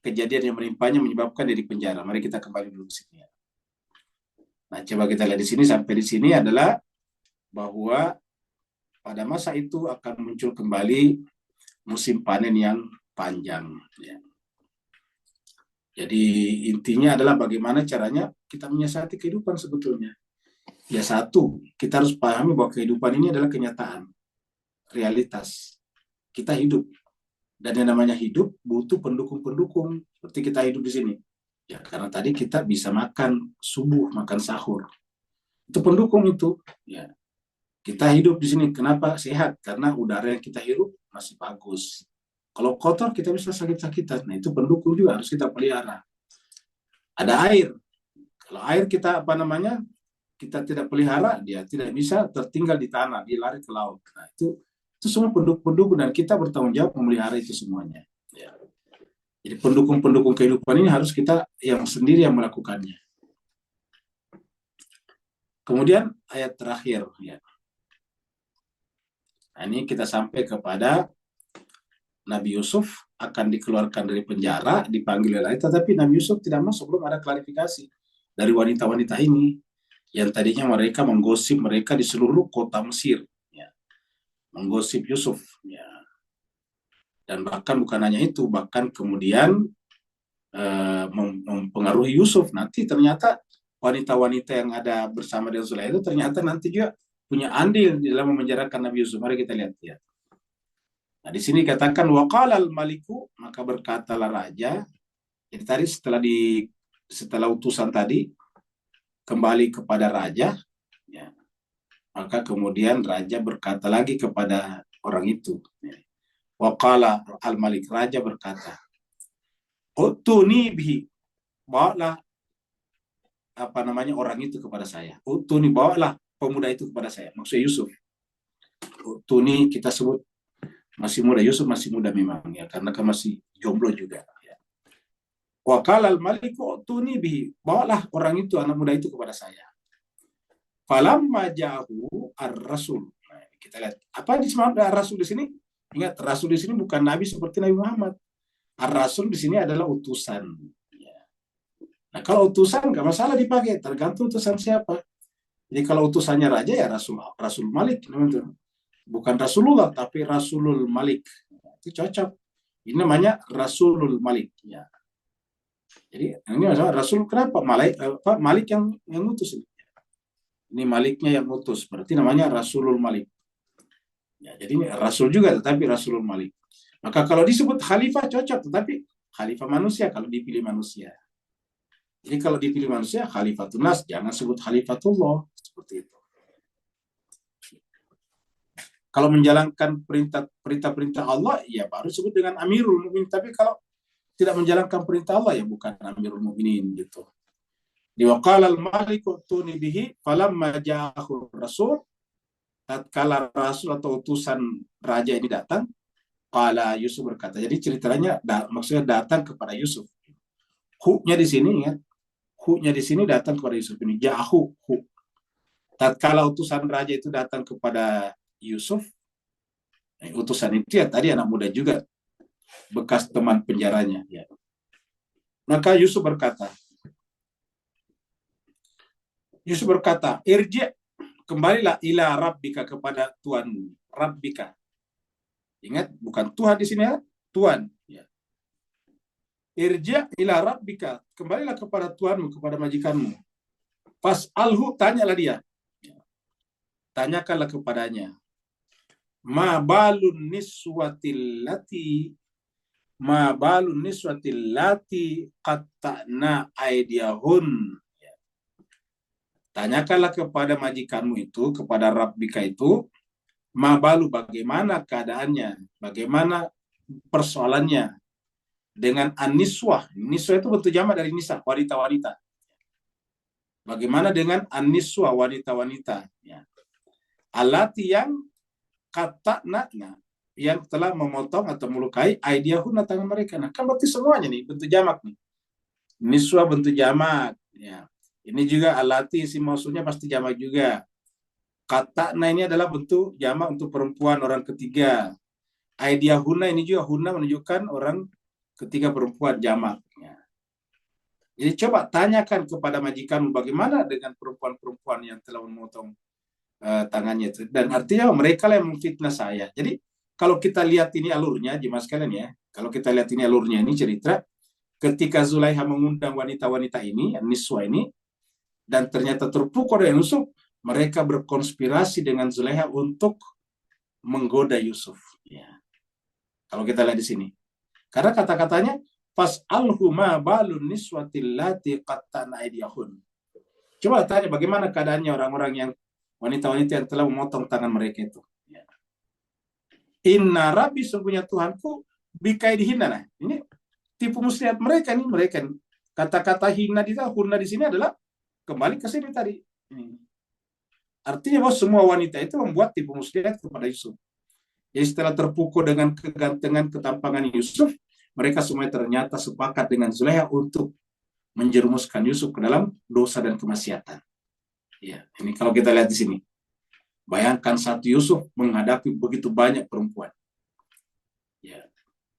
Kejadian yang menimpanya menyebabkan dia di penjara. Mari kita kembali dulu ke sini. Nah, coba kita lihat di sini, sampai di sini adalah bahwa pada masa itu akan muncul kembali musim panen yang panjang. Ya. Jadi intinya adalah bagaimana caranya kita menyiasati kehidupan sebetulnya. Ya satu, kita harus pahami bahwa kehidupan ini adalah kenyataan, realitas. Kita hidup. Dan yang namanya hidup butuh pendukung-pendukung. Seperti kita hidup di sini. Ya karena tadi kita bisa makan subuh, makan sahur. Itu pendukung itu. Ya. Kita hidup di sini. Kenapa? Sehat. Karena udara yang kita hirup masih bagus. Kalau kotor kita bisa sakit-sakitan. Nah itu pendukung juga harus kita pelihara. Ada air. Kalau air kita kita tidak pelihara, dia tidak bisa tertinggal di tanah, dia lari ke laut. Nah itu semua pendukung-pendukung, dan kita bertanggung jawab memelihara itu semuanya. Ya. Jadi pendukung-pendukung kehidupan ini harus kita yang sendiri yang melakukannya. Kemudian ayat terakhir. Ya. Nah, ini kita sampai kepada Nabi Yusuf akan dikeluarkan dari penjara, dipanggil oleh tetapi Nabi Yusuf tidak masuk, belum ada klarifikasi dari wanita-wanita ini yang tadinya mereka menggosip mereka di seluruh kota Mesir, ya. Menggosip Yusuf, ya. Dan bahkan bukan hanya itu, bahkan kemudian mempengaruhi Yusuf. Nanti ternyata wanita-wanita yang ada bersama dengan Zulaikha itu ternyata nanti juga punya andil di dalam memenjarakan Nabi Yusuf. Mari kita lihat, ya. Nah, di sini katakan waqalal maliku, maka berkatalah raja. Jadi tadi setelah utusan tadi kembali kepada raja, ya. Maka kemudian raja berkata lagi kepada orang itu. Ya. Waqala al-malik, raja berkata, "Utuni bihi." Bawalah orang itu kepada saya. Utuni, bawalah pemuda itu kepada saya. Maksudnya Yusuf. Utuni kita sebut masih muda, Yusuf masih muda memang, ya, karena kan masih jomblo juga. Ya. Waqala al-malik utuni bihi. Bawalah orang itu, anak muda itu kepada saya. Falamma ja'ahu ar-rasul. Nah, kita lihat apa disebut ar-rasul di sini? Ingat, rasul di sini bukan nabi seperti Nabi Muhammad. Ar-rasul di sini adalah utusan. Ya. Nah, kalau utusan nggak masalah dipakai, tergantung utusan siapa. Jadi kalau utusannya raja ya Rasul Malik, bukan Rasulullah tapi Rasulul Malik. Itu cocok. Ini namanya Rasulul Malik. Ya. Jadi ini masalah Rasul, kenapa Malik yang utus ini? Ini Maliknya yang utus, berarti namanya Rasulul Malik. Ya, jadi ini Rasul juga, tetapi Rasulul Malik. Maka kalau disebut khalifah cocok, tetapi khalifah manusia kalau dipilih manusia. Jadi kalau dipilih manusia, khalifatun nas, jangan sebut khalifatullah, seperti itu. Kalau menjalankan perintah-perintah Allah, ya baru sebut dengan Amirul Mukminin. Tapi kalau tidak menjalankan perintah Allah, ya bukan Amirul Mukminin gitu. Diwaqala al-maliku tuni bihi falamma ja'ahu rasul, tatkala rasul atau utusan raja ini datang, qala Yusuf berkata. Jadi ceritanya maksudnya datang kepada Yusuf. Hu-nya di sini, ya. Hu-nya di sini datang kepada Yusuf ini. Ja'ahu hu. Tatkala utusan raja itu datang kepada Yusuf, utusan itu ya tadi anak muda juga, bekas teman penjaranya. Ya. Maka Yusuf berkata, irji, kembalilah ila rabbika, kepada Tuhanmu. Rabbika. Ingat, bukan Tuhan di sini ya, Tuhan. Ya. Irja ila rabbika, kembalilah kepada Tuhanmu, kepada majikanmu. Fas'alhu, tanyalah dia. Ya. Tanyakanlah kepadanya. Ma balun niswatil lati qatta'na aydiyahun. Ya. Tanyakanlah kepada majikanmu itu, kepada Rabbika itu, ma balu, bagaimana keadaannya, bagaimana persoalannya dengan aniswah. Niswah itu bentuk jamak dari nisa, wanita-wanita. Bagaimana dengan aniswah, wanita-wanita? Ya. Alati yang qatta'na, yang telah memotong atau melukai aydiyahun, tangan mereka. Nah, kan berarti semuanya nih bentuk jamak nih. Niswa bentuk jamak, ya. Ini juga alati, si maksudnya pasti jamak juga. Qatta'na ini adalah bentuk jamak untuk perempuan orang ketiga. Aydiyahuna ini juga, huna menunjukkan orang ketiga perempuan, jamak. Ya. Jadi coba tanyakan kepada majikanmu bagaimana dengan perempuan-perempuan yang telah memotong tangannya itu. Dan artinya mereka lah yang memfitnah saya. Jadi kalau kita lihat ini alurnya, jemaah sekalian ya, kalau kita lihat ini alurnya, ini cerita ketika Zulaiha mengundang wanita-wanita ini, niswa ini, dan ternyata terpukul oleh Yusuf, mereka berkonspirasi dengan Zulaiha untuk menggoda Yusuf. Ya. Kalau kita lihat di sini, karena kata-katanya fas'alhu ma balun niswatil lati qatta'na aydiyahun. Coba tanya bagaimana keadaannya orang-orang yang wanita-wanita yang telah memotong tangan mereka itu. Ya. Inna rabbi, sesungguhnya Tuhanku, bikai dihina. Nah, ini tipu muslihat mereka nih, kata-kata hina di sini adalah kembali ke sini tadi. Artinya bahwa semua wanita itu membuat tipu muslihat kepada Yusuf. Jadi setelah terpukul dengan kegantengan ketampangan Yusuf, mereka semua ternyata sepakat dengan Zulaiha untuk menjerumuskan Yusuf ke dalam dosa dan kemaksiatan. Ya, ini kalau kita lihat di sini. Bayangkan satu Yusuf menghadapi begitu banyak perempuan. Ya.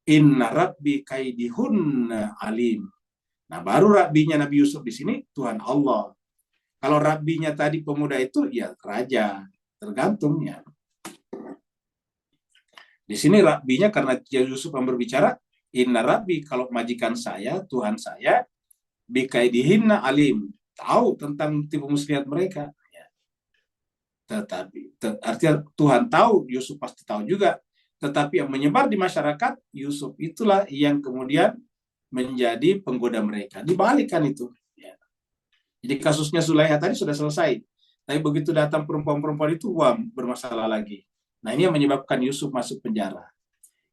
Inna rabbi kaidihunna alim. Nah, baru rabbinya Nabi Yusuf di sini Tuhan Allah. Kalau rabbinya tadi pemuda itu ya raja, tergantung ya. Di sini rabbinya karena Yusuf yang berbicara, inna rabbi, kalau majikan saya, Tuhan saya, bikaidihinna alim, tahu tentang tipu muslihat mereka. Ya. Artinya Tuhan tahu, Yusuf pasti tahu juga. Tetapi yang menyebar di masyarakat, Yusuf itulah yang kemudian menjadi penggoda mereka. Dibalikkan itu. Ya. Jadi kasusnya Zulaiha tadi sudah selesai. Tapi begitu datang perempuan-perempuan itu, wah, bermasalah lagi. Nah, ini yang menyebabkan Yusuf masuk penjara.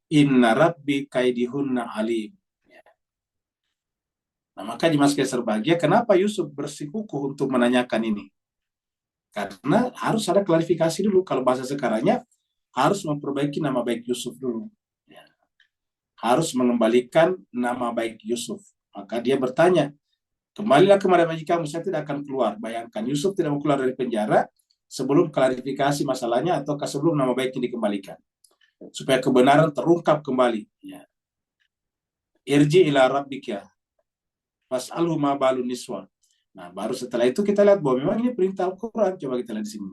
Inna rabbi kaidihunna alim. Ya. Nah, maka di Mas Keser bahagia, kenapa Yusuf bersikukuh untuk menanyakan ini? Karena harus ada klarifikasi dulu. Kalau bahasa sekarangnya, harus memperbaiki nama baik Yusuf dulu. Ya. Harus mengembalikan nama baik Yusuf. Maka dia bertanya, kembalilah kepada majikanmu, saya tidak akan keluar. Bayangkan, Yusuf tidak mau keluar dari penjara sebelum klarifikasi masalahnya atau sebelum nama baiknya dikembalikan. Supaya kebenaran terungkap kembali. Ya. Irji ila rabbika fas'alhu ma balun niswa. Nah, baru setelah itu kita lihat bahwa memang ini perintah Al-Quran. Coba kita lihat di sini.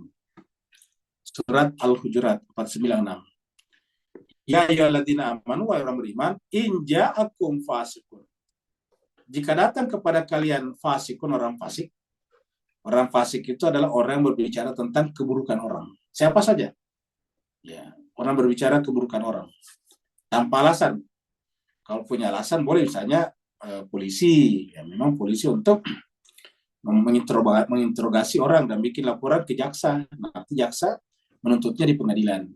Surat Al-Hujurat 496. Ya ayyuhalladzina amanu, wahai orang beriman, in ja'akum fasiqun. Jika datang kepada kalian fasikun, orang fasik. Orang fasik itu adalah orang yang berbicara tentang keburukan orang. Siapa saja. Ya, orang berbicara keburukan orang. Tanpa alasan. Kalau punya alasan boleh, misalnya polisi. Ya, memang polisi untuk menginterogasi orang dan bikin laporan ke jaksa. Nanti jaksa menuntutnya di pengadilan.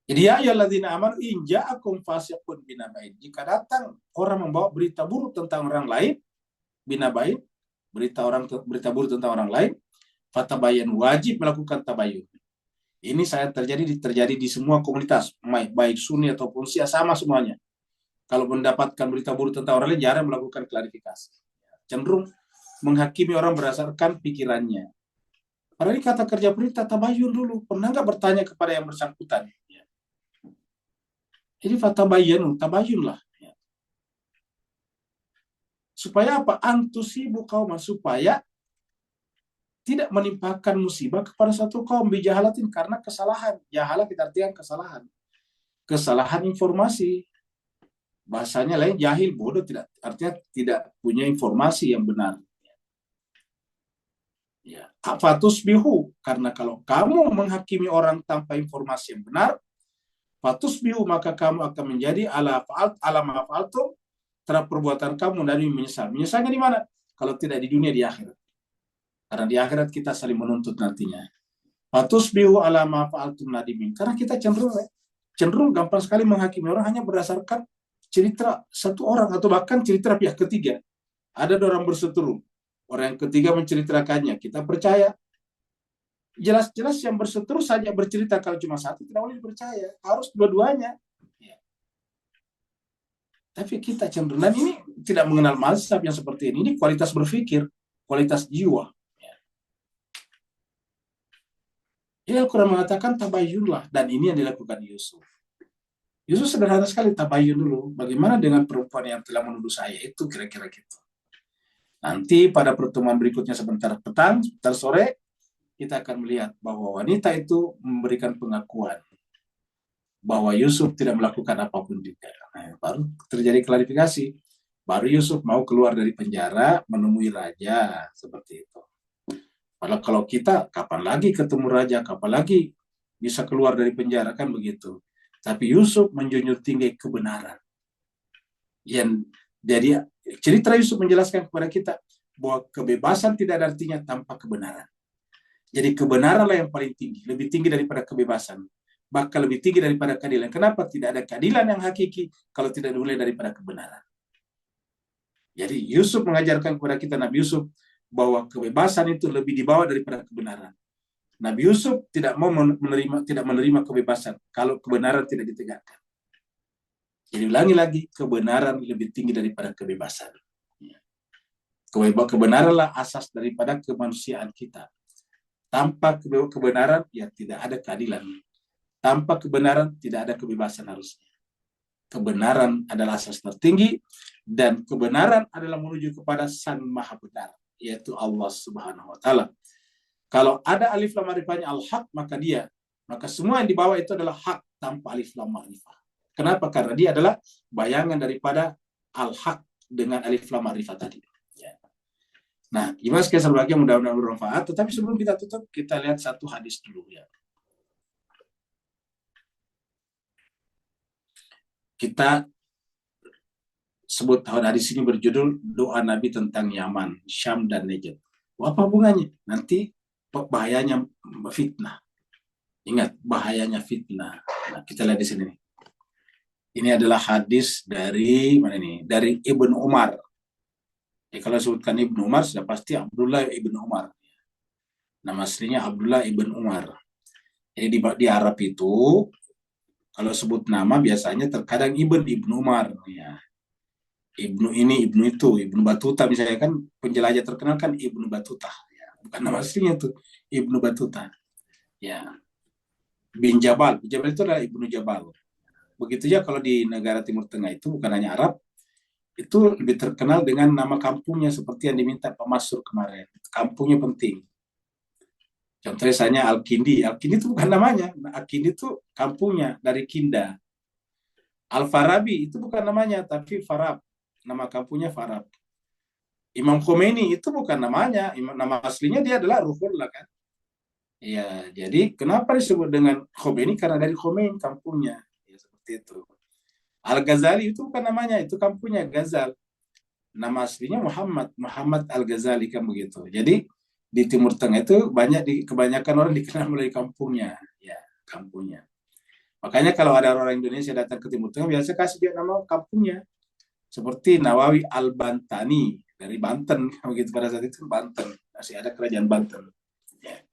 Jadi ya ayyuhalladzina amanu in ja'akum fasiqun binaba'in. Jika datang orang membawa berita buruk tentang orang lain, binaba'in, berita buruk tentang orang lain, fatabayyan, wajib melakukan tabayyun. Ini saya terjadi di semua komunitas, baik Sunni ataupun Syiah, sama semuanya. Kalau mendapatkan berita buruk tentang orang lain, jarang melakukan klarifikasi. Cenderung menghakimi orang berdasarkan pikirannya. Padahal ini kata kerja perintah, tabayyun dulu. Pernah nggak bertanya kepada yang bersangkutan? Jadi tabayyunlah. Supaya apa? Antusibu kaum, supaya tidak menimpakan musibah kepada satu kaum bijahalatin karena kesalahan. Jahalah kita artikan kesalahan. Kesalahan informasi. Bahasanya lain jahil, bodoh, tidak artinya tidak punya informasi yang benar. Ya, fatus bihu, karena kalau kamu menghakimi orang tanpa informasi yang benar, fatus bihu, maka kamu akan menjadi ala ma fa'altum, terhadap perbuatan kamu dari menyesal. Menyesalnya di mana? Kalau tidak di dunia, di akhirat. Karena di akhirat kita saling menuntut nantinya. Fatus bihu ala ma fa'altum nadimin. Karena kita cenderung gampang sekali menghakimi orang hanya berdasarkan cerita satu orang atau bahkan cerita pihak ketiga. Ada orang berseteru, orang yang ketiga menceritakannya, kita percaya. Jelas-jelas yang berseteru saja bercerita, kalau cuma satu tidak boleh dipercaya, harus dua-duanya. Ya. Tapi kita cenderung, dan ini tidak mengenal mazhab yang seperti ini kualitas berpikir, kualitas jiwa. Ya, Al-Quran mengatakan tabayyunlah, dan ini yang dilakukan Yusuf. Yusuf sederhana sekali, tabayyun dulu. Bagaimana dengan perempuan yang telah menuduh saya itu, kira-kira gitu. Nanti pada pertemuan berikutnya sebentar petang, sebentar sore, kita akan melihat bahwa wanita itu memberikan pengakuan bahwa Yusuf tidak melakukan apapun juga. Nah, baru terjadi klarifikasi. Baru Yusuf mau keluar dari penjara, menemui raja, seperti itu. Padahal kalau kita, kapan lagi ketemu raja, kapan lagi bisa keluar dari penjara, kan begitu. Tapi Yusuf menjunjung tinggi kebenaran. Jadi cerita Yusuf menjelaskan kepada kita bahwa kebebasan tidak ada artinya tanpa kebenaran. Jadi kebenaranlah yang paling tinggi, lebih tinggi daripada kebebasan, bahkan lebih tinggi daripada keadilan. Kenapa tidak ada keadilan yang hakiki kalau tidak dimulai daripada kebenaran? Jadi Yusuf mengajarkan kepada kita, Nabi Yusuf, bahwa kebebasan itu lebih dibawa daripada kebenaran. Nabi Yusuf tidak menerima kebebasan kalau kebenaran tidak ditegakkan. Jadi ulangi lagi, kebenaran lebih tinggi daripada kebebasan. Kebenaranlah asas daripada kemanusiaan kita. Tanpa kebenaran, ya tidak ada keadilan. Tanpa kebenaran, tidak ada kebebasan harusnya. Kebenaran adalah asas tertinggi, dan kebenaran adalah menuju kepada Sang Maha Benar, yaitu Allah Subhanahu wa Ta'ala. Kalau ada alif lam ma'rifahnya al-haq, maka semua yang dibawa itu adalah hak tanpa alif lam ma'rifah. Kenapa? Karena dia adalah bayangan daripada al-haq dengan alif lam ma'rifah tadi. Ya. Nah, gimana sekalian berbahagia, mudah-mudahan bermanfaat. Tetapi sebelum kita tutup, kita lihat satu hadis dulu ya. Kita sebut hadis ini berjudul doa Nabi tentang Yaman, Syam dan Najd. Apa hubungannya? Nanti bahayanya fitnah. Ingat, bahayanya fitnah. Nah, kita lihat di sini. Ini adalah hadis dari mana ini? Dari Ibnu Umar. Kalau sebutkan Ibnu Umar, sudah pasti Abdullah Ibnu Umar. Nama aslinya Abdullah Ibnu Umar. Jadi di Arab itu, kalau sebut nama biasanya terkadang Ibnu Umar. Ya. Ibnu ini, Ibnu itu, Ibnu Batuta misalnya, kan penjelajah terkenal kan Ibnu Batuta. Bukan nama aslinya tuh, Ibnu Batuta. Ya. Bin Jabal. Jabal itu adalah Ibnu Jabal. Begitu ya kalau di negara Timur Tengah itu, bukan hanya Arab, itu lebih terkenal dengan nama kampungnya seperti yang diminta Pak Masur kemarin. Kampungnya penting. Contohnya misalnya Al-Kindi. Al-Kindi itu bukan namanya. Al-Kindi itu kampungnya dari Kinda. Al-Farabi itu bukan namanya, tapi Farab. Nama kampungnya Farab. Imam Khomeini itu bukan namanya, nama aslinya dia adalah Ruhullah kan. Ya, jadi kenapa disebut dengan Khomeini? Karena dari Khomein kampungnya. Ya, seperti itu. Al-Ghazali itu bukan namanya, itu kampungnya Ghazal. Nama aslinya Muhammad Al-Ghazali kan begitu. Jadi di Timur Tengah itu kebanyakan orang dikenal melalui kampungnya. Ya, kampungnya. Makanya kalau ada orang Indonesia datang ke Timur Tengah, biasa kasih dia nama kampungnya. Seperti Nawawi Al-Bantani dari Banten, begitu pada saat itu Banten, masih ada kerajaan Banten. Ya.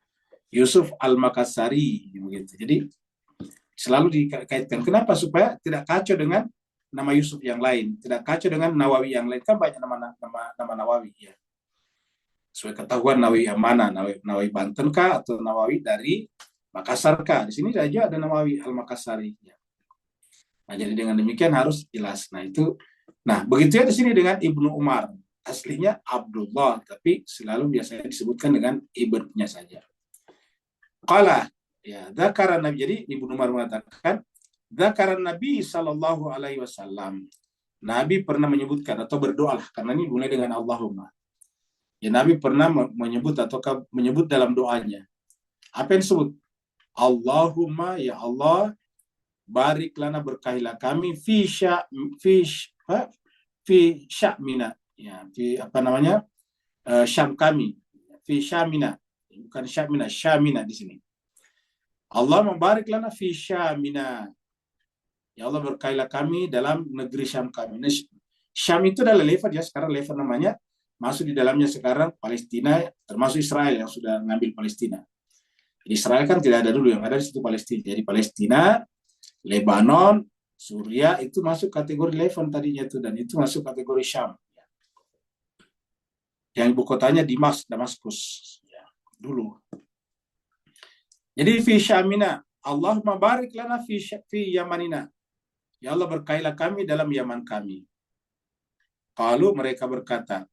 Yusuf Al-Makassari, begitu. Jadi selalu dikaitkan. Kenapa? Supaya tidak kacau dengan nama Yusuf yang lain, tidak kacau dengan Nawawi yang lain. Kan banyak nama Nawawi ya. Supaya ketahuan Nawawi yang mana, Nawawi Banten kah atau Nawawi dari Makassar kah? Di sini saja ada Nawawi Al-Makassari. Ya. Nah, jadi dengan demikian harus jelas. Nah, begitu ya di sini dengan Ibnu Umar. aslinya Abdullah, tapi selalu biasanya disebutkan dengan ibadnya saja. Qala, ya, dzakara Nabi. Jadi Ibnu Umar mengatakan, dzakara Nabi sallallahu alaihi wasallam. Nabi pernah menyebutkan atau berdoa lah, karena ini mulai dengan Allahumma. Ya, Nabi pernah menyebut atau menyebut dalam doanya. Apa yang disebut? Allahumma, ya Allah, barik lana, berkahilah kami fi syamina, ya, fi apa namanya? Syam kami, fi syamina, bukan syamina, syamina di sini. Allah membarik lana fi syamina. Ya Allah, berkahilah kami dalam negeri Syam kami. Nah, Syam itu adalah level ya, sekarang level namanya, masuk di dalamnya sekarang Palestina, termasuk Israel yang sudah ngambil Palestina. Israel kan tidak ada dulu, yang ada di situ Palestina. Jadi Palestina, Lebanon, Suriah itu masuk kategori Levant tadinya itu, dan itu masuk kategori Syam. Yang ibu kotanya Damaskus ya, dulu. Jadi fi Syamina, Allahumma barik lana fi Yamanina. Ya Allah, berkahilah kami dalam Yaman kami. Kalau mereka berkata,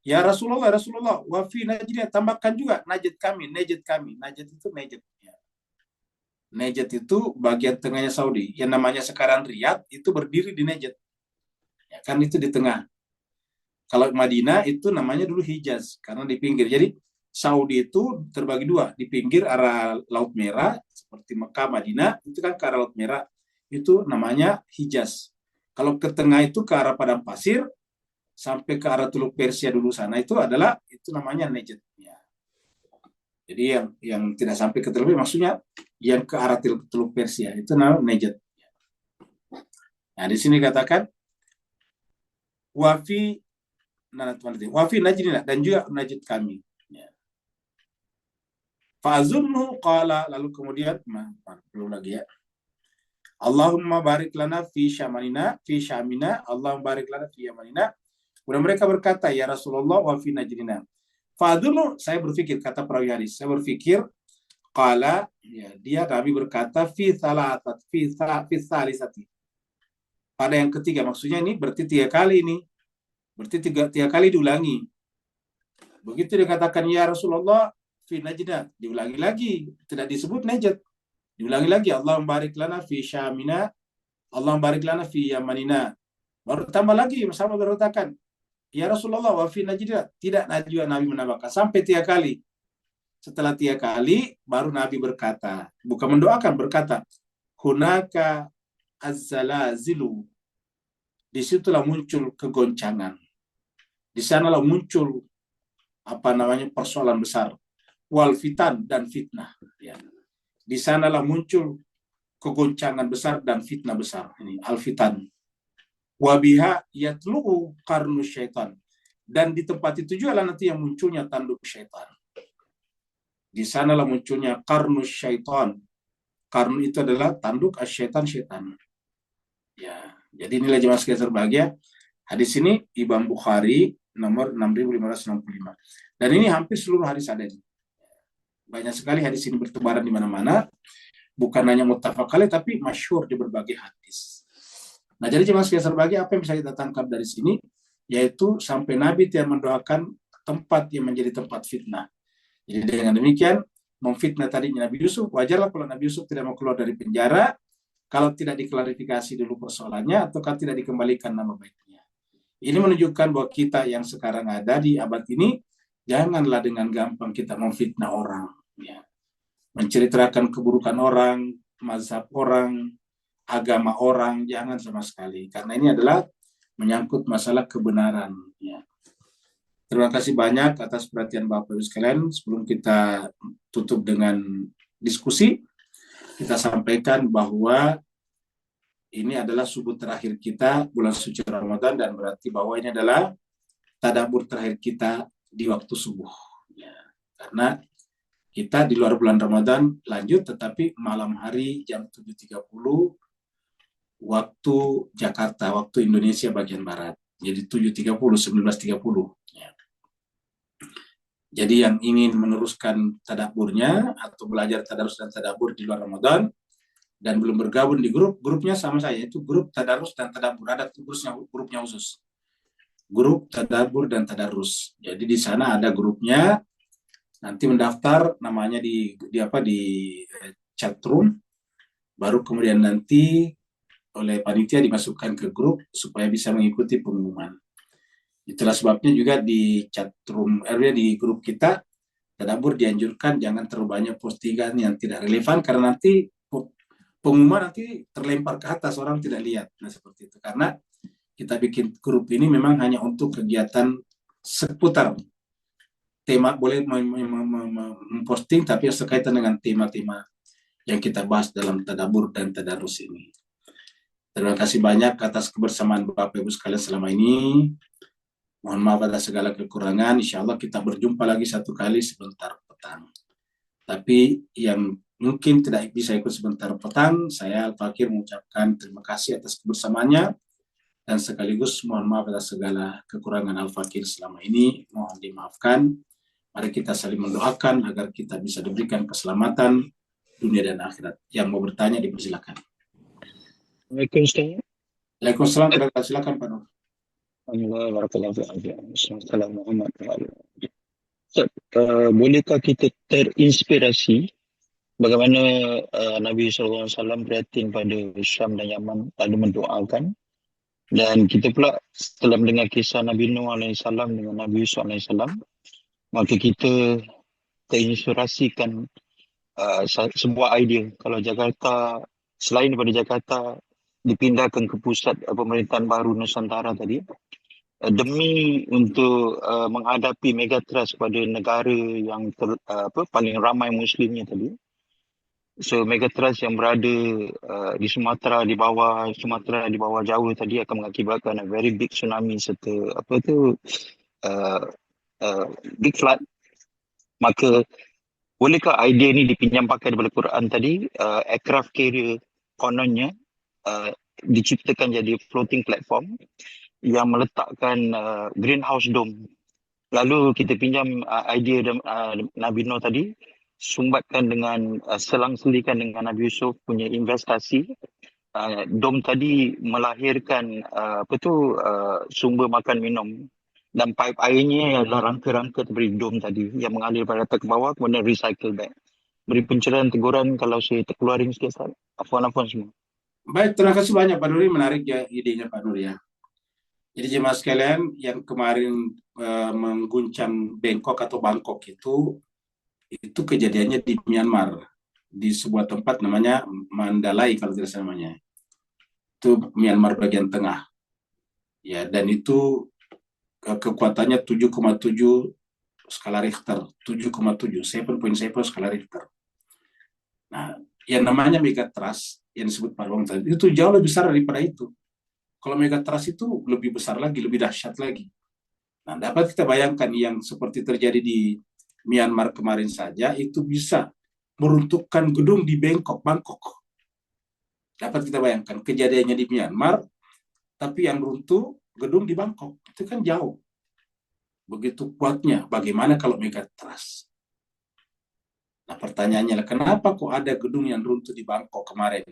ya Rasulullah, wa fi Najd, tambahkan juga Najd kami. Najd itu Najd. Ya. Najd itu bagian tengahnya Saudi. Yang namanya sekarang Riyadh itu berdiri di Najd. Ya, kan itu di tengah. Kalau Madinah itu namanya dulu Hijaz, karena di pinggir. Jadi Saudi itu terbagi dua. Di pinggir arah Laut Merah, seperti Mekah, Madinah, itu kan ke arah Laut Merah. Itu namanya Hijaz. Kalau ke tengah itu ke arah padang pasir, sampai ke arah Teluk Persia dulu sana, itu namanya Najd. Ya. Jadi yang tidak sampai ke Teluk, maksudnya yang ke arah Teluk Persia, itu namanya Najd. Nah, di sini katakan wafi Najd, dan juga Najd kami. Ya. Fa'azunnu qala, lalu kemudian belum lagi ya. Allahumma barik lana fi Syamina, Allahumma barik lana fi Yamanina. Kemudian mereka berkata, ya Rasulullah, wa fi Najdina. Fa'adunu, saya berpikir, kata perawi hadis, saya berpikir, qala, ya, dia Nabi berkata, fi salisati. Pada yang ketiga, maksudnya ini berarti 3 kali ini. Berarti tiga kali diulangi. Begitu dikatakan, ya Rasulullah, fi Najdina, diulangi lagi. Tidak disebut Najd. Diulangi lagi, Allahumma barik lana fi Syamina, Allahumma barik lana fi Yamanina. Baru tambah lagi, sama berkatakan, ya Rasulullah, wa fi Najd. Tidak juga Nabi menambahkan sampai 3 kali. Setelah 3 kali baru Nabi berkata, bukan mendoakan, berkata, hunaka az-zalazilu. Disitulah muncul kegoncangan. Di sanalah muncul persoalan besar. Wal fitan, dan fitnah. Ya. Di sanalah muncul kegoncangan besar dan fitnah besar. Ini al-fitan. Wabiha yatlu'u qarnu syaitan. Dan di tempat itu juga nanti yang munculnya tanduk syaitan. Di sanalah munculnya qarnu syaitan. Qarnu itu adalah tanduk syaitan. Ya, jadi inilah jemaah sekalian berbahagia. Hadis ini Imam Bukhari nomor 6565. Dan ini hampir seluruh hadis ada ini. Banyak sekali hadis ini bertebaran di mana-mana. Bukan hanya muttafaq alaih, tapi masyhur di berbagai hadis. Nah, jadi jemaah sekalian berbahagia, apa yang bisa kita tangkap dari sini? Yaitu sampai Nabi tidak mendoakan tempat yang menjadi tempat fitnah. Jadi dengan demikian, memfitnah tadi Nabi Yusuf, wajarlah kalau Nabi Yusuf tidak mau keluar dari penjara, kalau tidak diklarifikasi dulu persoalannya, atau kalau tidak dikembalikan nama baiknya. Ini menunjukkan bahwa kita yang sekarang ada di abad ini, janganlah dengan gampang kita memfitnah orang. Ya. Menceritakan keburukan orang, mazhab orang, agama orang, jangan sama sekali. Karena ini adalah menyangkut masalah kebenaran. Ya. Terima kasih banyak atas perhatian Bapak Ibu sekalian. Sebelum kita tutup dengan diskusi, kita sampaikan bahwa ini adalah subuh terakhir kita bulan suci Ramadan, dan berarti bahwa ini adalah tadabbur terakhir kita di waktu subuh. Ya, karena kita di luar bulan Ramadan lanjut, tetapi malam hari jam 7.30 waktu Jakarta, waktu Indonesia bagian Barat. Jadi 7.30, 19.30. Ya. Jadi yang ingin meneruskan tadabburnya atau belajar tadarus dan tadabbur di luar Ramadan dan belum bergabung di grupnya sama saya, itu grup tadarus dan tadabbur, ada grupnya khusus. grup tadabbur dan tadarus. Jadi di sana ada grupnya, nanti mendaftar namanya di chat room, baru kemudian nanti oleh panitia dimasukkan ke grup supaya bisa mengikuti pengumuman. Itulah sebabnya juga di chat room di grup kita tadabbur dianjurkan jangan terlalu banyak postingan yang tidak relevan, karena nanti pengumuman nanti terlempar ke atas, orang tidak lihat. Nah seperti itu, karena kita bikin grup ini memang hanya untuk kegiatan seputar tema, boleh memposting tapi yang sekaitan dengan tema-tema yang kita bahas dalam tadabbur dan tadarus ini. Terima kasih banyak atas kebersamaan Bapak Ibu sekalian selama ini. Mohon maaf atas segala kekurangan. Insya Allah kita berjumpa lagi satu kali sebentar petang. Tapi yang mungkin tidak bisa ikut sebentar petang, saya Al-Fakir mengucapkan terima kasih atas kebersamaannya, dan sekaligus mohon maaf atas segala kekurangan Al-Fakir selama ini. Mohon dimaafkan. Mari kita saling mendoakan agar kita bisa diberikan keselamatan dunia dan akhirat. Yang mau bertanya dipersilakan. Waalaikumsalam. Waalaikumsalam. Silakan Pak Nur. Bolehkah kita terinspirasi bagaimana Nabi SAW prihatin pada Syam dan Yaman lalu mendoakan, dan kita pula setelah mendengar kisah Nabi Nuh AS dengan Nabi Yusuf AS, maka kita terinspirasikan sebuah idea kalau Jakarta, selain daripada Jakarta dipindahkan ke pusat pemerintahan baru Nusantara tadi, demi untuk menghadapi megatrust kepada negara yang paling ramai Muslimnya tadi. So megatrust yang berada di Sumatera, di bawah Jawa tadi akan mengakibatkan a very big tsunami serta big flood. Maka bolehkah idea ni dipinjam pakai daripada Quran tadi? Aircraft carrier kononnya diciptakan jadi floating platform yang meletakkan greenhouse dome. Lalu kita pinjam idea Nabi Nuh tadi, sumbatkan dengan selang-selikan dengan Nabi Yusuf punya investasi. Dom tadi melahirkan sumber makan minum, dan pipe airnya adalah rangka-rangka dari dom tadi yang mengalir pada atas ke bawah, kemudian recycle back. Beri pencerahan teguran kalau saya terkeluarin sikit, Ustaz. Afwan semua. Baik, terima kasih banyak Pak Nuri, menarik ya idenya Pak Nuri ya. Jadi jemaah sekalian yang kemarin mengguncang Bangkok itu kejadiannya di Myanmar, di sebuah tempat namanya Mandalay kalau tidak salah namanya. Itu Myanmar bagian tengah. Ya, dan itu kekuatannya 7,7 skala Richter, 7,7, 7.7 skala Richter. Nah, yang namanya megatrust yang disebut Pak Bang tadi itu jauh lebih besar daripada itu. Kalau megatrust itu lebih besar lagi, lebih dahsyat lagi. Nah, dapat kita bayangkan yang seperti terjadi di Myanmar kemarin saja itu bisa meruntuhkan gedung di Bangkok. Dapat kita bayangkan kejadiannya di Myanmar, tapi yang runtuh gedung di Bangkok. Itu kan jauh. Begitu kuatnya. Bagaimana kalau megatrust? Nah, pertanyaannya adalah kenapa kok ada gedung yang runtuh di Bangkok kemarin?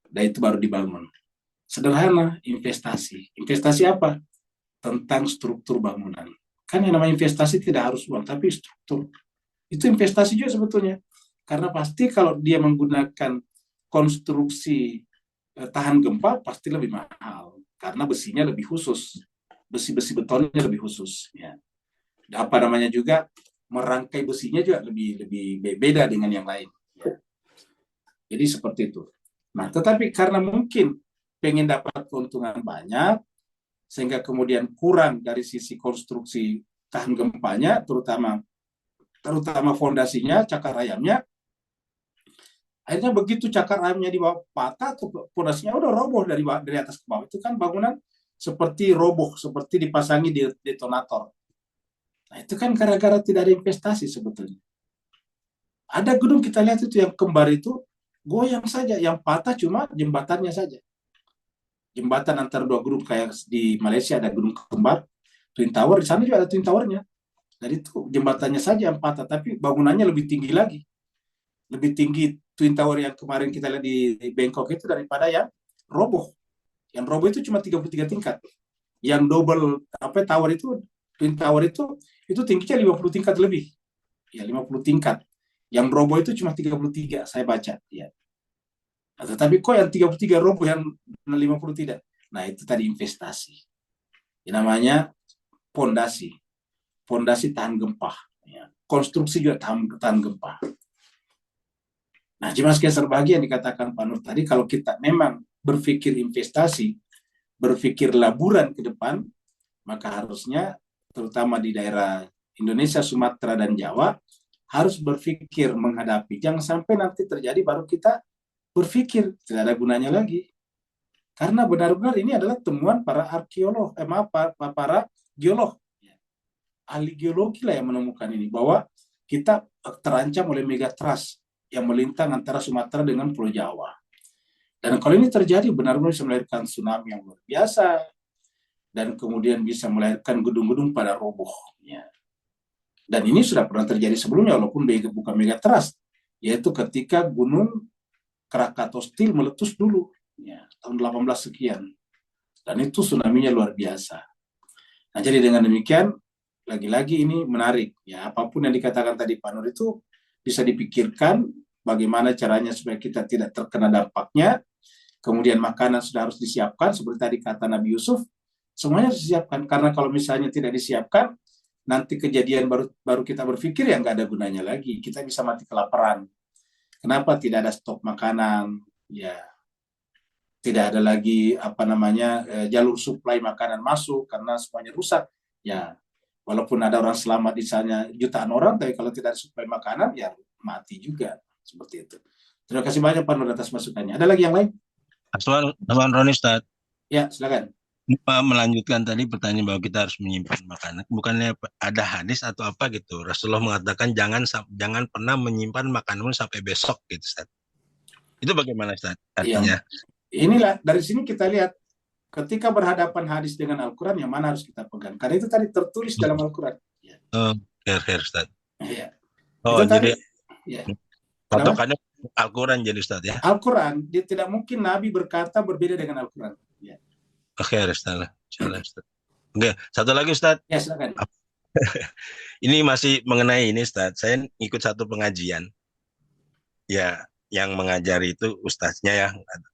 Dan itu baru dibangun. Sederhana, investasi. Investasi apa? Tentang struktur bangunan. Kan yang namanya investasi tidak harus uang, tapi struktur. Itu investasi juga sebetulnya. Karena pasti kalau dia menggunakan konstruksi tahan gempa, pasti lebih mahal. Karena besinya lebih khusus. Besi-besi betonnya lebih khusus. Ya. Apa namanya juga, merangkai besinya juga lebih beda dengan yang lain. Ya. Jadi seperti itu. Nah, tetapi karena mungkin pengen dapat keuntungan banyak, sehingga kemudian kurang dari sisi konstruksi tahan gempanya, terutama fondasinya, cakar ayamnya. Akhirnya begitu cakar ayamnya di bawah patah, fondasinya udah roboh dari atas ke bawah. Itu kan bangunan seperti roboh, seperti dipasangi detonator. Nah, itu kan gara-gara tidak ada investasi sebetulnya. Ada gedung kita lihat itu yang kembar itu goyang saja, yang patah cuma jembatannya saja. Jembatan antara dua grup kayak di Malaysia ada gedung kembar, Twin Tower, di sana juga ada Twin Tower-nya. Dan itu jembatannya saja yang patah, tapi bangunannya lebih tinggi lagi. Lebih tinggi Twin Tower yang kemarin kita lihat di Bangkok itu daripada yang roboh. Yang roboh itu cuma 33 tingkat. Yang double tower itu, twin tower itu tingginya 50 tingkat lebih. Ya, 50 tingkat. Yang roboh itu cuma 33, saya baca. Ya. Nah, tetapi kok yang 33 roboh, yang 50 tidak? Nah, itu tadi investasi. Yang namanya pondasi. Pondasi tahan gempa. Ya. Konstruksi juga tahan gempa. Nah, jemaah sekalian berbahagia yang dikatakan Pak Nur tadi, kalau kita memang berpikir investasi, berpikir laburan ke depan, maka harusnya terutama di daerah Indonesia, Sumatera, dan Jawa, harus berpikir menghadapi. Jangan sampai nanti terjadi baru kita berpikir, tidak ada gunanya lagi. Karena benar-benar ini adalah temuan para arkeolog, para geolog. Ahli geologi lah yang menemukan ini, bahwa kita terancam oleh megatrust yang melintang antara Sumatera dengan Pulau Jawa. Dan kalau ini terjadi, benar-benar bisa melahirkan tsunami yang luar biasa, dan kemudian bisa melahirkan gedung-gedung pada roboh. Ya. Dan ini sudah pernah terjadi sebelumnya, walaupun bukan megatrust, yaitu ketika Gunung Krakatau Steel meletus dulu, ya, tahun 18 sekian. Dan itu tsunami-nya luar biasa. Nah, jadi dengan demikian, lagi-lagi ini menarik. Ya, apapun yang dikatakan tadi Pak Nur itu bisa dipikirkan bagaimana caranya supaya kita tidak terkena dampaknya. Kemudian makanan sudah harus disiapkan, seperti tadi kata Nabi Yusuf, semuanya harus disiapkan. Karena kalau misalnya tidak disiapkan, nanti kejadian baru kita berpikir ya nggak ada gunanya lagi. Kita bisa mati kelaparan. Kenapa tidak ada stok makanan? Ya, tidak ada lagi jalur suplai makanan masuk karena semuanya rusak. Ya, walaupun ada orang selamat di sana jutaan orang, tapi kalau tidak ada suplai makanan ya mati juga, seperti itu. Terima kasih banyak Pak Nur atas masukannya. Ada lagi yang lain? Abang Roni, Ustaz. Ya, silakan. Melanjutkan tadi pertanyaan bahwa kita harus menyimpan makanan. Bukannya ada hadis atau apa gitu. Rasulullah mengatakan jangan pernah menyimpan makanan sampai besok gitu, Ustaz. Itu bagaimana, Ustaz? Artinya? Ya, inilah dari sini kita lihat ketika berhadapan hadis dengan Al-Quran, yang mana harus kita pegang. Karena itu tadi tertulis dalam Al-Quran. Ya. Fair, Ustaz. Ya. Oh, itu jadi ya. patokannya Al-Quran jadi, Ustaz, ya? Al-Quran, dia tidak mungkin Nabi berkata berbeda dengan Al-Quran. Ya. Oke, Ustaz. Oke, satu lagi, Ustaz. Ya, silakan. Ini masih mengenai ini, Ustaz. Saya ikut satu pengajian. Ya, yang mengajari itu ustaznya ya,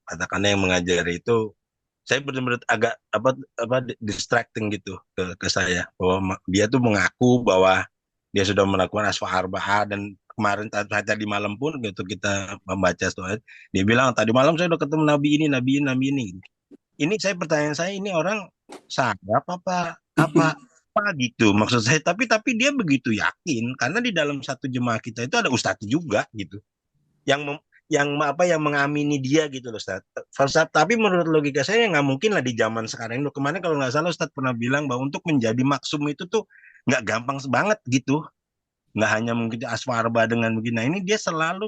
katakannya yang mengajari itu saya benar-benar agak distracting gitu ke saya, bahwa dia tuh mengaku bahwa dia sudah melakukan asfa arba'ah, dan kemarin tadi malam pun gitu kita membaca soal, dia bilang tadi malam saya udah ketemu nabi ini. Ini pertanyaan saya, ini orang sadap apa gitu maksud saya, tapi dia begitu yakin karena di dalam satu jemaah kita itu ada ustadz juga gitu yang mengamini dia gitu loh, Ustaz. Tapi menurut logika saya nggak mungkin lah di zaman sekarang ini. Kemarin kalau nggak salah Ustaz pernah bilang bahwa untuk menjadi maksum itu tuh nggak gampang banget gitu. Nggak hanya mungkin aswarba dengan begini. Nah, ini dia selalu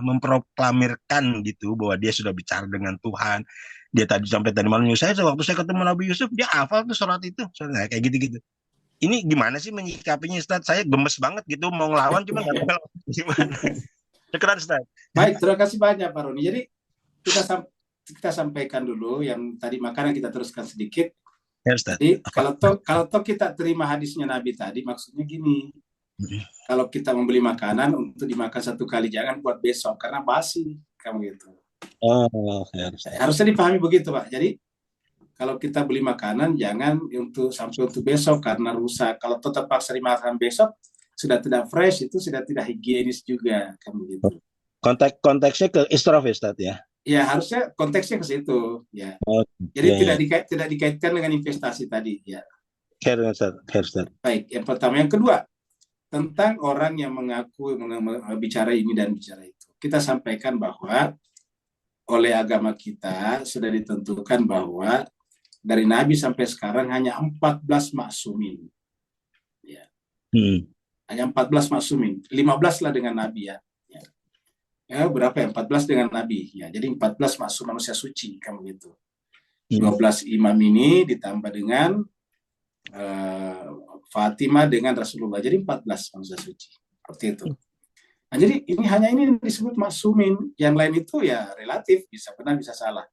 memproklamirkan gitu bahwa dia sudah bicara dengan Tuhan. Dia sampai tadi malam waktu saya ketemu Nabi Yusuf, dia hafal tuh surat itu. Nah, kayak gitu-gitu. Ini gimana sih menyikapinya, Ustaz? Saya gemes banget gitu mau ngelawan, cuma nggak tahu gimana. Keren, Ustaz. Baik, terima kasih banyak Pak Roni. Jadi kita sampaikan dulu yang tadi makanan, kita teruskan sedikit. Ya, jadi kalau kita terima hadisnya Nabi tadi, maksudnya gini. Kalau kita membeli makanan untuk dimakan satu kali, jangan buat besok karena basi, kamu gitu. Harusnya dipahami begitu, Pak. Jadi kalau kita beli makanan jangan sampai untuk besok karena rusak. Kalau tetap paksa dimakan besok, sudah tidak fresh, itu sudah tidak higienis juga, kamu gitu. Konteksnya ke israf ya, Ustaz ya? Ya, harusnya konteksnya ke situ, ya. Jadi tidak dikaitkan dengan investasi tadi, ya. Ustaz. Baik, yang pertama. Yang kedua, tentang orang yang mengaku bicara ini dan bicara itu. Kita sampaikan bahwa oleh agama kita sudah ditentukan bahwa dari Nabi sampai sekarang hanya 14 maksumin. Ya. Hanya 14 maksumin, 15 lah dengan Nabi ya. Ya, berapa ya? 14 dengan Nabi. Ya, jadi 14 maksum manusia suci, kamu gitu. 12 imam ini ditambah dengan Fatimah dengan Rasulullah. Jadi 14 manusia suci. Seperti itu. Nah, jadi ini disebut maksumin. Yang lain itu ya relatif, bisa benar bisa salah.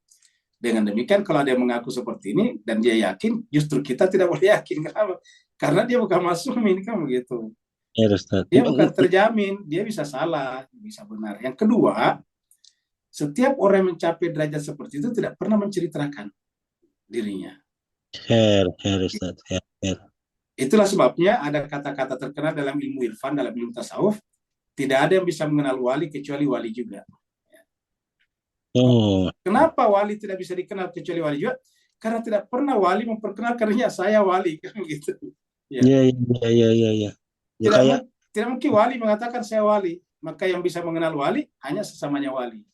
Dengan demikian kalau ada yang mengaku seperti ini dan dia yakin, justru kita tidak boleh yakin. Kenapa? Karena dia bukan masumin, kan begitu. Ya Ustaz. Dia bukan terjamin, dia bisa salah, bisa benar. Yang kedua, setiap orang yang mencapai derajat seperti itu tidak pernah menceritakan dirinya. Khair Ustaz. Khair. Itulah sebabnya ada kata-kata terkenal dalam ilmu irfan, dalam ilmu tasawuf, tidak ada yang bisa mengenal wali kecuali wali juga. Oh, Kenapa wali tidak bisa dikenal kecuali wali juga? Karena tidak pernah wali memperkenalkan dirinya, saya wali, kan gitu. iya. Ya kayak Tidak mungkin wali mengatakan saya wali. Maka yang bisa mengenal wali hanya sesamanya wali.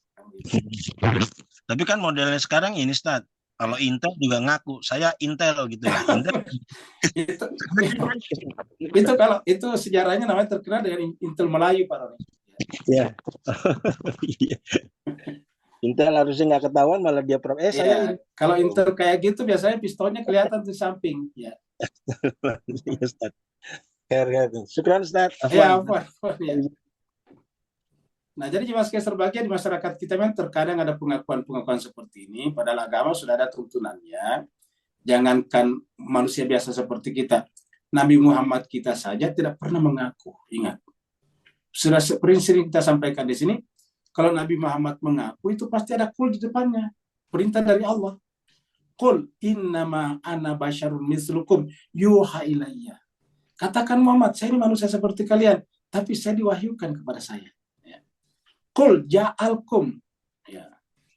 tapi kan modelnya sekarang ini Ustaz. Kalau Intel juga ngaku saya Intel gitu ya. Intel itu kalau itu sejarahnya namanya terkenal dengan Intel Melayu, Pak Roni. ya. Intel harusnya nggak ketahuan malah dia saya kalau Intel kayak gitu biasanya pistolnya kelihatan di samping, ya. Ustaz. Syukran Ustaz. Ya. Nah, jadi jemaah sekalian berbahagia, di masyarakat kita memang terkadang ada pengakuan-pengakuan seperti ini, padahal agama sudah ada tuntunannya. Jangankan manusia biasa seperti kita, Nabi Muhammad kita saja tidak pernah mengaku. Ingat, sudah sering kita sampaikan di sini, kalau Nabi Muhammad mengaku itu pasti ada kul di depannya, perintah dari Allah. Qul innama ana basyarun mislukum yuha ilayya. Katakan Muhammad, saya ini manusia seperti kalian, tapi saya diwahyukan kepada saya. Ya. Qul ja'alkum. Ya.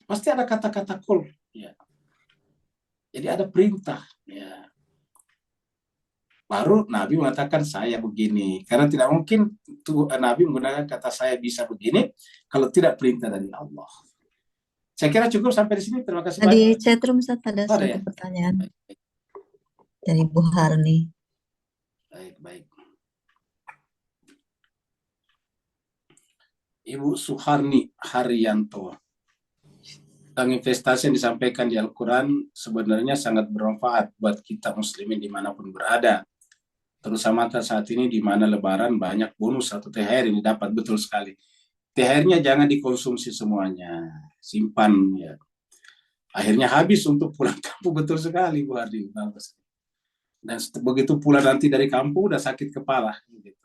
Pasti ada kata-kata qul. Ya. Jadi ada perintah. Ya. Baru Nabi mengatakan saya begini. Karena tidak mungkin Nabi menggunakan kata saya bisa begini kalau tidak perintah dari Allah. Saya kira cukup sampai di sini. Terima kasih Di banyak. chatroom Ustaz ada satu pertanyaan dari Bu Harni. Baik. Ibu Suharni Haryanto. Tentang investasi yang disampaikan di Al-Quran sebenarnya sangat bermanfaat buat kita muslimin dimanapun berada. Terutama saat ini di mana lebaran banyak bonus atau THR yang didapat, betul sekali. THR-nya jangan dikonsumsi semuanya, simpan ya. Akhirnya habis untuk pulang kampung, betul sekali Bu Hardi. Dan begitu pulang nanti dari kampung udah sakit kepala gitu.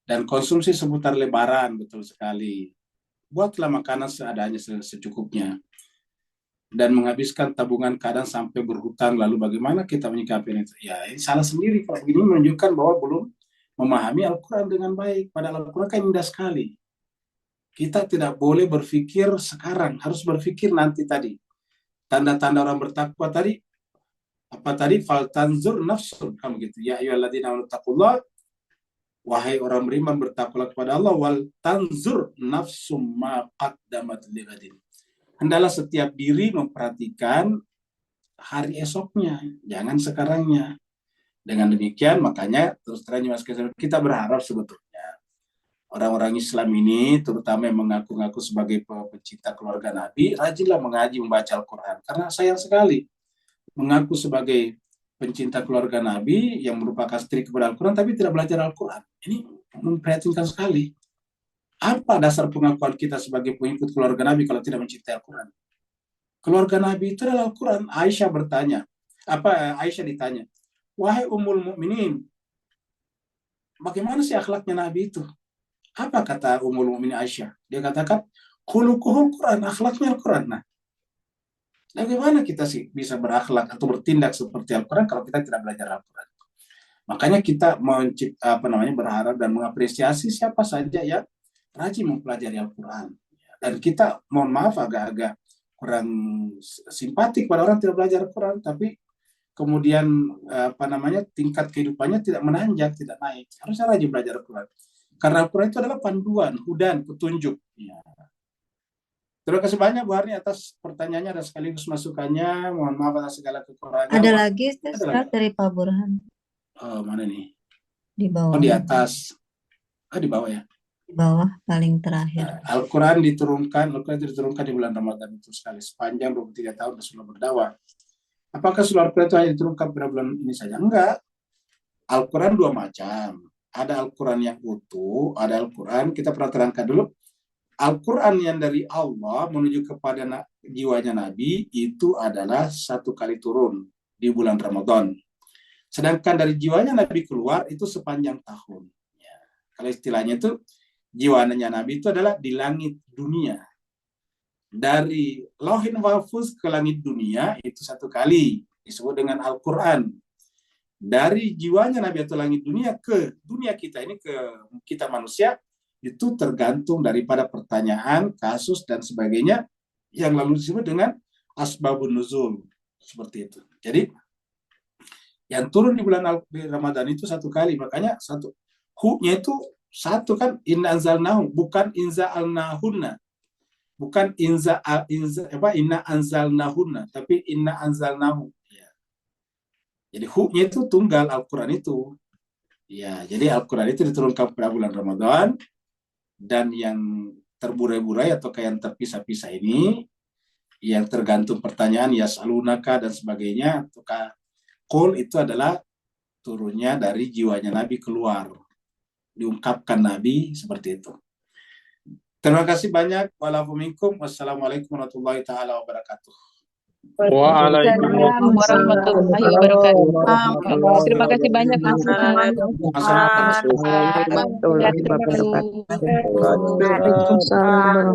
Dan konsumsi seputar lebaran, betul sekali. Buatlah makanan seadanya, secukupnya. Dan menghabiskan tabungan kadang sampai berhutang, lalu bagaimana kita menyikapi itu? Ya, ini salah sendiri. Kalau begini menunjukkan bahwa belum memahami Al-Quran dengan baik. Padahal Al-Quran kan indah sekali. Kita tidak boleh berpikir sekarang, harus berpikir nanti tadi. Tanda-tanda orang bertakwa tadi, apa tadi? Faltanzur nafsun, kamu gitu. Ya ayyuhalladzina amanu taqullah, wahai orang beriman bertakwalah kepada Allah, wal tanzur nafsum ma qaddamat lighadin. Hendaklah setiap diri memperhatikan hari esoknya, jangan sekarangnya. Dengan demikian, makanya terus terang Mas, kita berharap sebetulnya orang-orang Islam ini, terutama yang mengaku-ngaku sebagai pecinta keluarga Nabi, rajinlah mengaji, membaca Al-Quran. Karena sayang sekali mengaku sebagai pencinta keluarga Nabi yang merupakan istri kepada Al-Quran, tapi tidak belajar Al-Quran. Ini memprihatinkan sekali. Apa dasar pengakuan kita sebagai pengikut keluarga Nabi kalau tidak mencintai Al-Quran? Keluarga Nabi itu adalah Al-Quran. Aisyah ditanya, wahai Ummul Mukminin, bagaimana sih akhlaknya Nabi itu? Apa kata Ummul Mukminin Aisyah? Dia katakan, khuluquhul Quran, akhlaknya Al-Quran. Nah, bagaimana kita sih bisa berakhlak atau bertindak seperti Al-Quran kalau kita tidak belajar Al-Quran? Makanya kita berharap dan mengapresiasi siapa saja yang rajin mempelajari Al-Quran. Dan kita, mohon maaf, agak-agak kurang simpatik pada orang tidak belajar Al-Quran, tapi kemudian tingkat kehidupannya tidak menanjak, tidak naik. Harusnya rajin belajar Al-Quran. Karena Al-Quran itu adalah panduan, hudan, petunjuk. Ya. Terima kasih banyak Bu Harni atas pertanyaannya dan sekaligus masukannya. Mohon maaf atas segala kekurangan. Ada lagi Ustaz dari Pak Burhan. Oh, mana nih? Di bawah. Oh, di atas. Di bawah ya. Di bawah paling terakhir. Al-Quran diturunkan di bulan Ramadan itu sekali sepanjang 23 tahun Rasulullah berdakwah. Apakah surah Al-Quran itu hanya diturunkan pada bulan ini saja? Enggak. Al-Quran dua macam. Ada Al-Quran yang utuh, ada Al-Quran, kita pernah terangkan dulu, Al-Quran yang dari Allah menuju kepada jiwanya Nabi itu adalah 1 kali turun di bulan Ramadan. Sedangkan dari jiwanya Nabi keluar itu sepanjang tahun. Ya. Kalau istilahnya itu jiwanya Nabi itu adalah di langit dunia. Dari Lauhin Mahfuz ke langit dunia itu 1 kali disebut dengan Al-Quran. Dari jiwanya Nabi atau langit dunia ke dunia kita ini, ke kita manusia, itu tergantung daripada pertanyaan, kasus, dan sebagainya yang lalu disebut dengan asbabun nuzul. Seperti itu. Jadi, yang turun di bulan Ramadan itu 1 kali. Makanya hu-nya itu 1 kan, inna anzalnahu, bukan inza'alnahunna. Bukan inna anzalnahunna, tapi inna anzalnahu. Ya. Jadi hu-nya itu tunggal Al-Quran itu. Ya, jadi Al-Quran itu diturunkan pada bulan Ramadan. Dan yang terburai-burai atau yang terpisah-pisah ini, yang tergantung pertanyaan, yas'alunaka dan sebagainya, qul itu adalah turunnya dari jiwanya Nabi keluar. Diungkapkan Nabi seperti itu. Terima kasih banyak. Wassalamualaikum warahmatullahi taala wabarakatuh. Waalaikumsalam warahmatullahi wabarakatuh. Terima kasih banyak Mas. Sama-sama. Waalaikumsalam. Waalaikumsalam.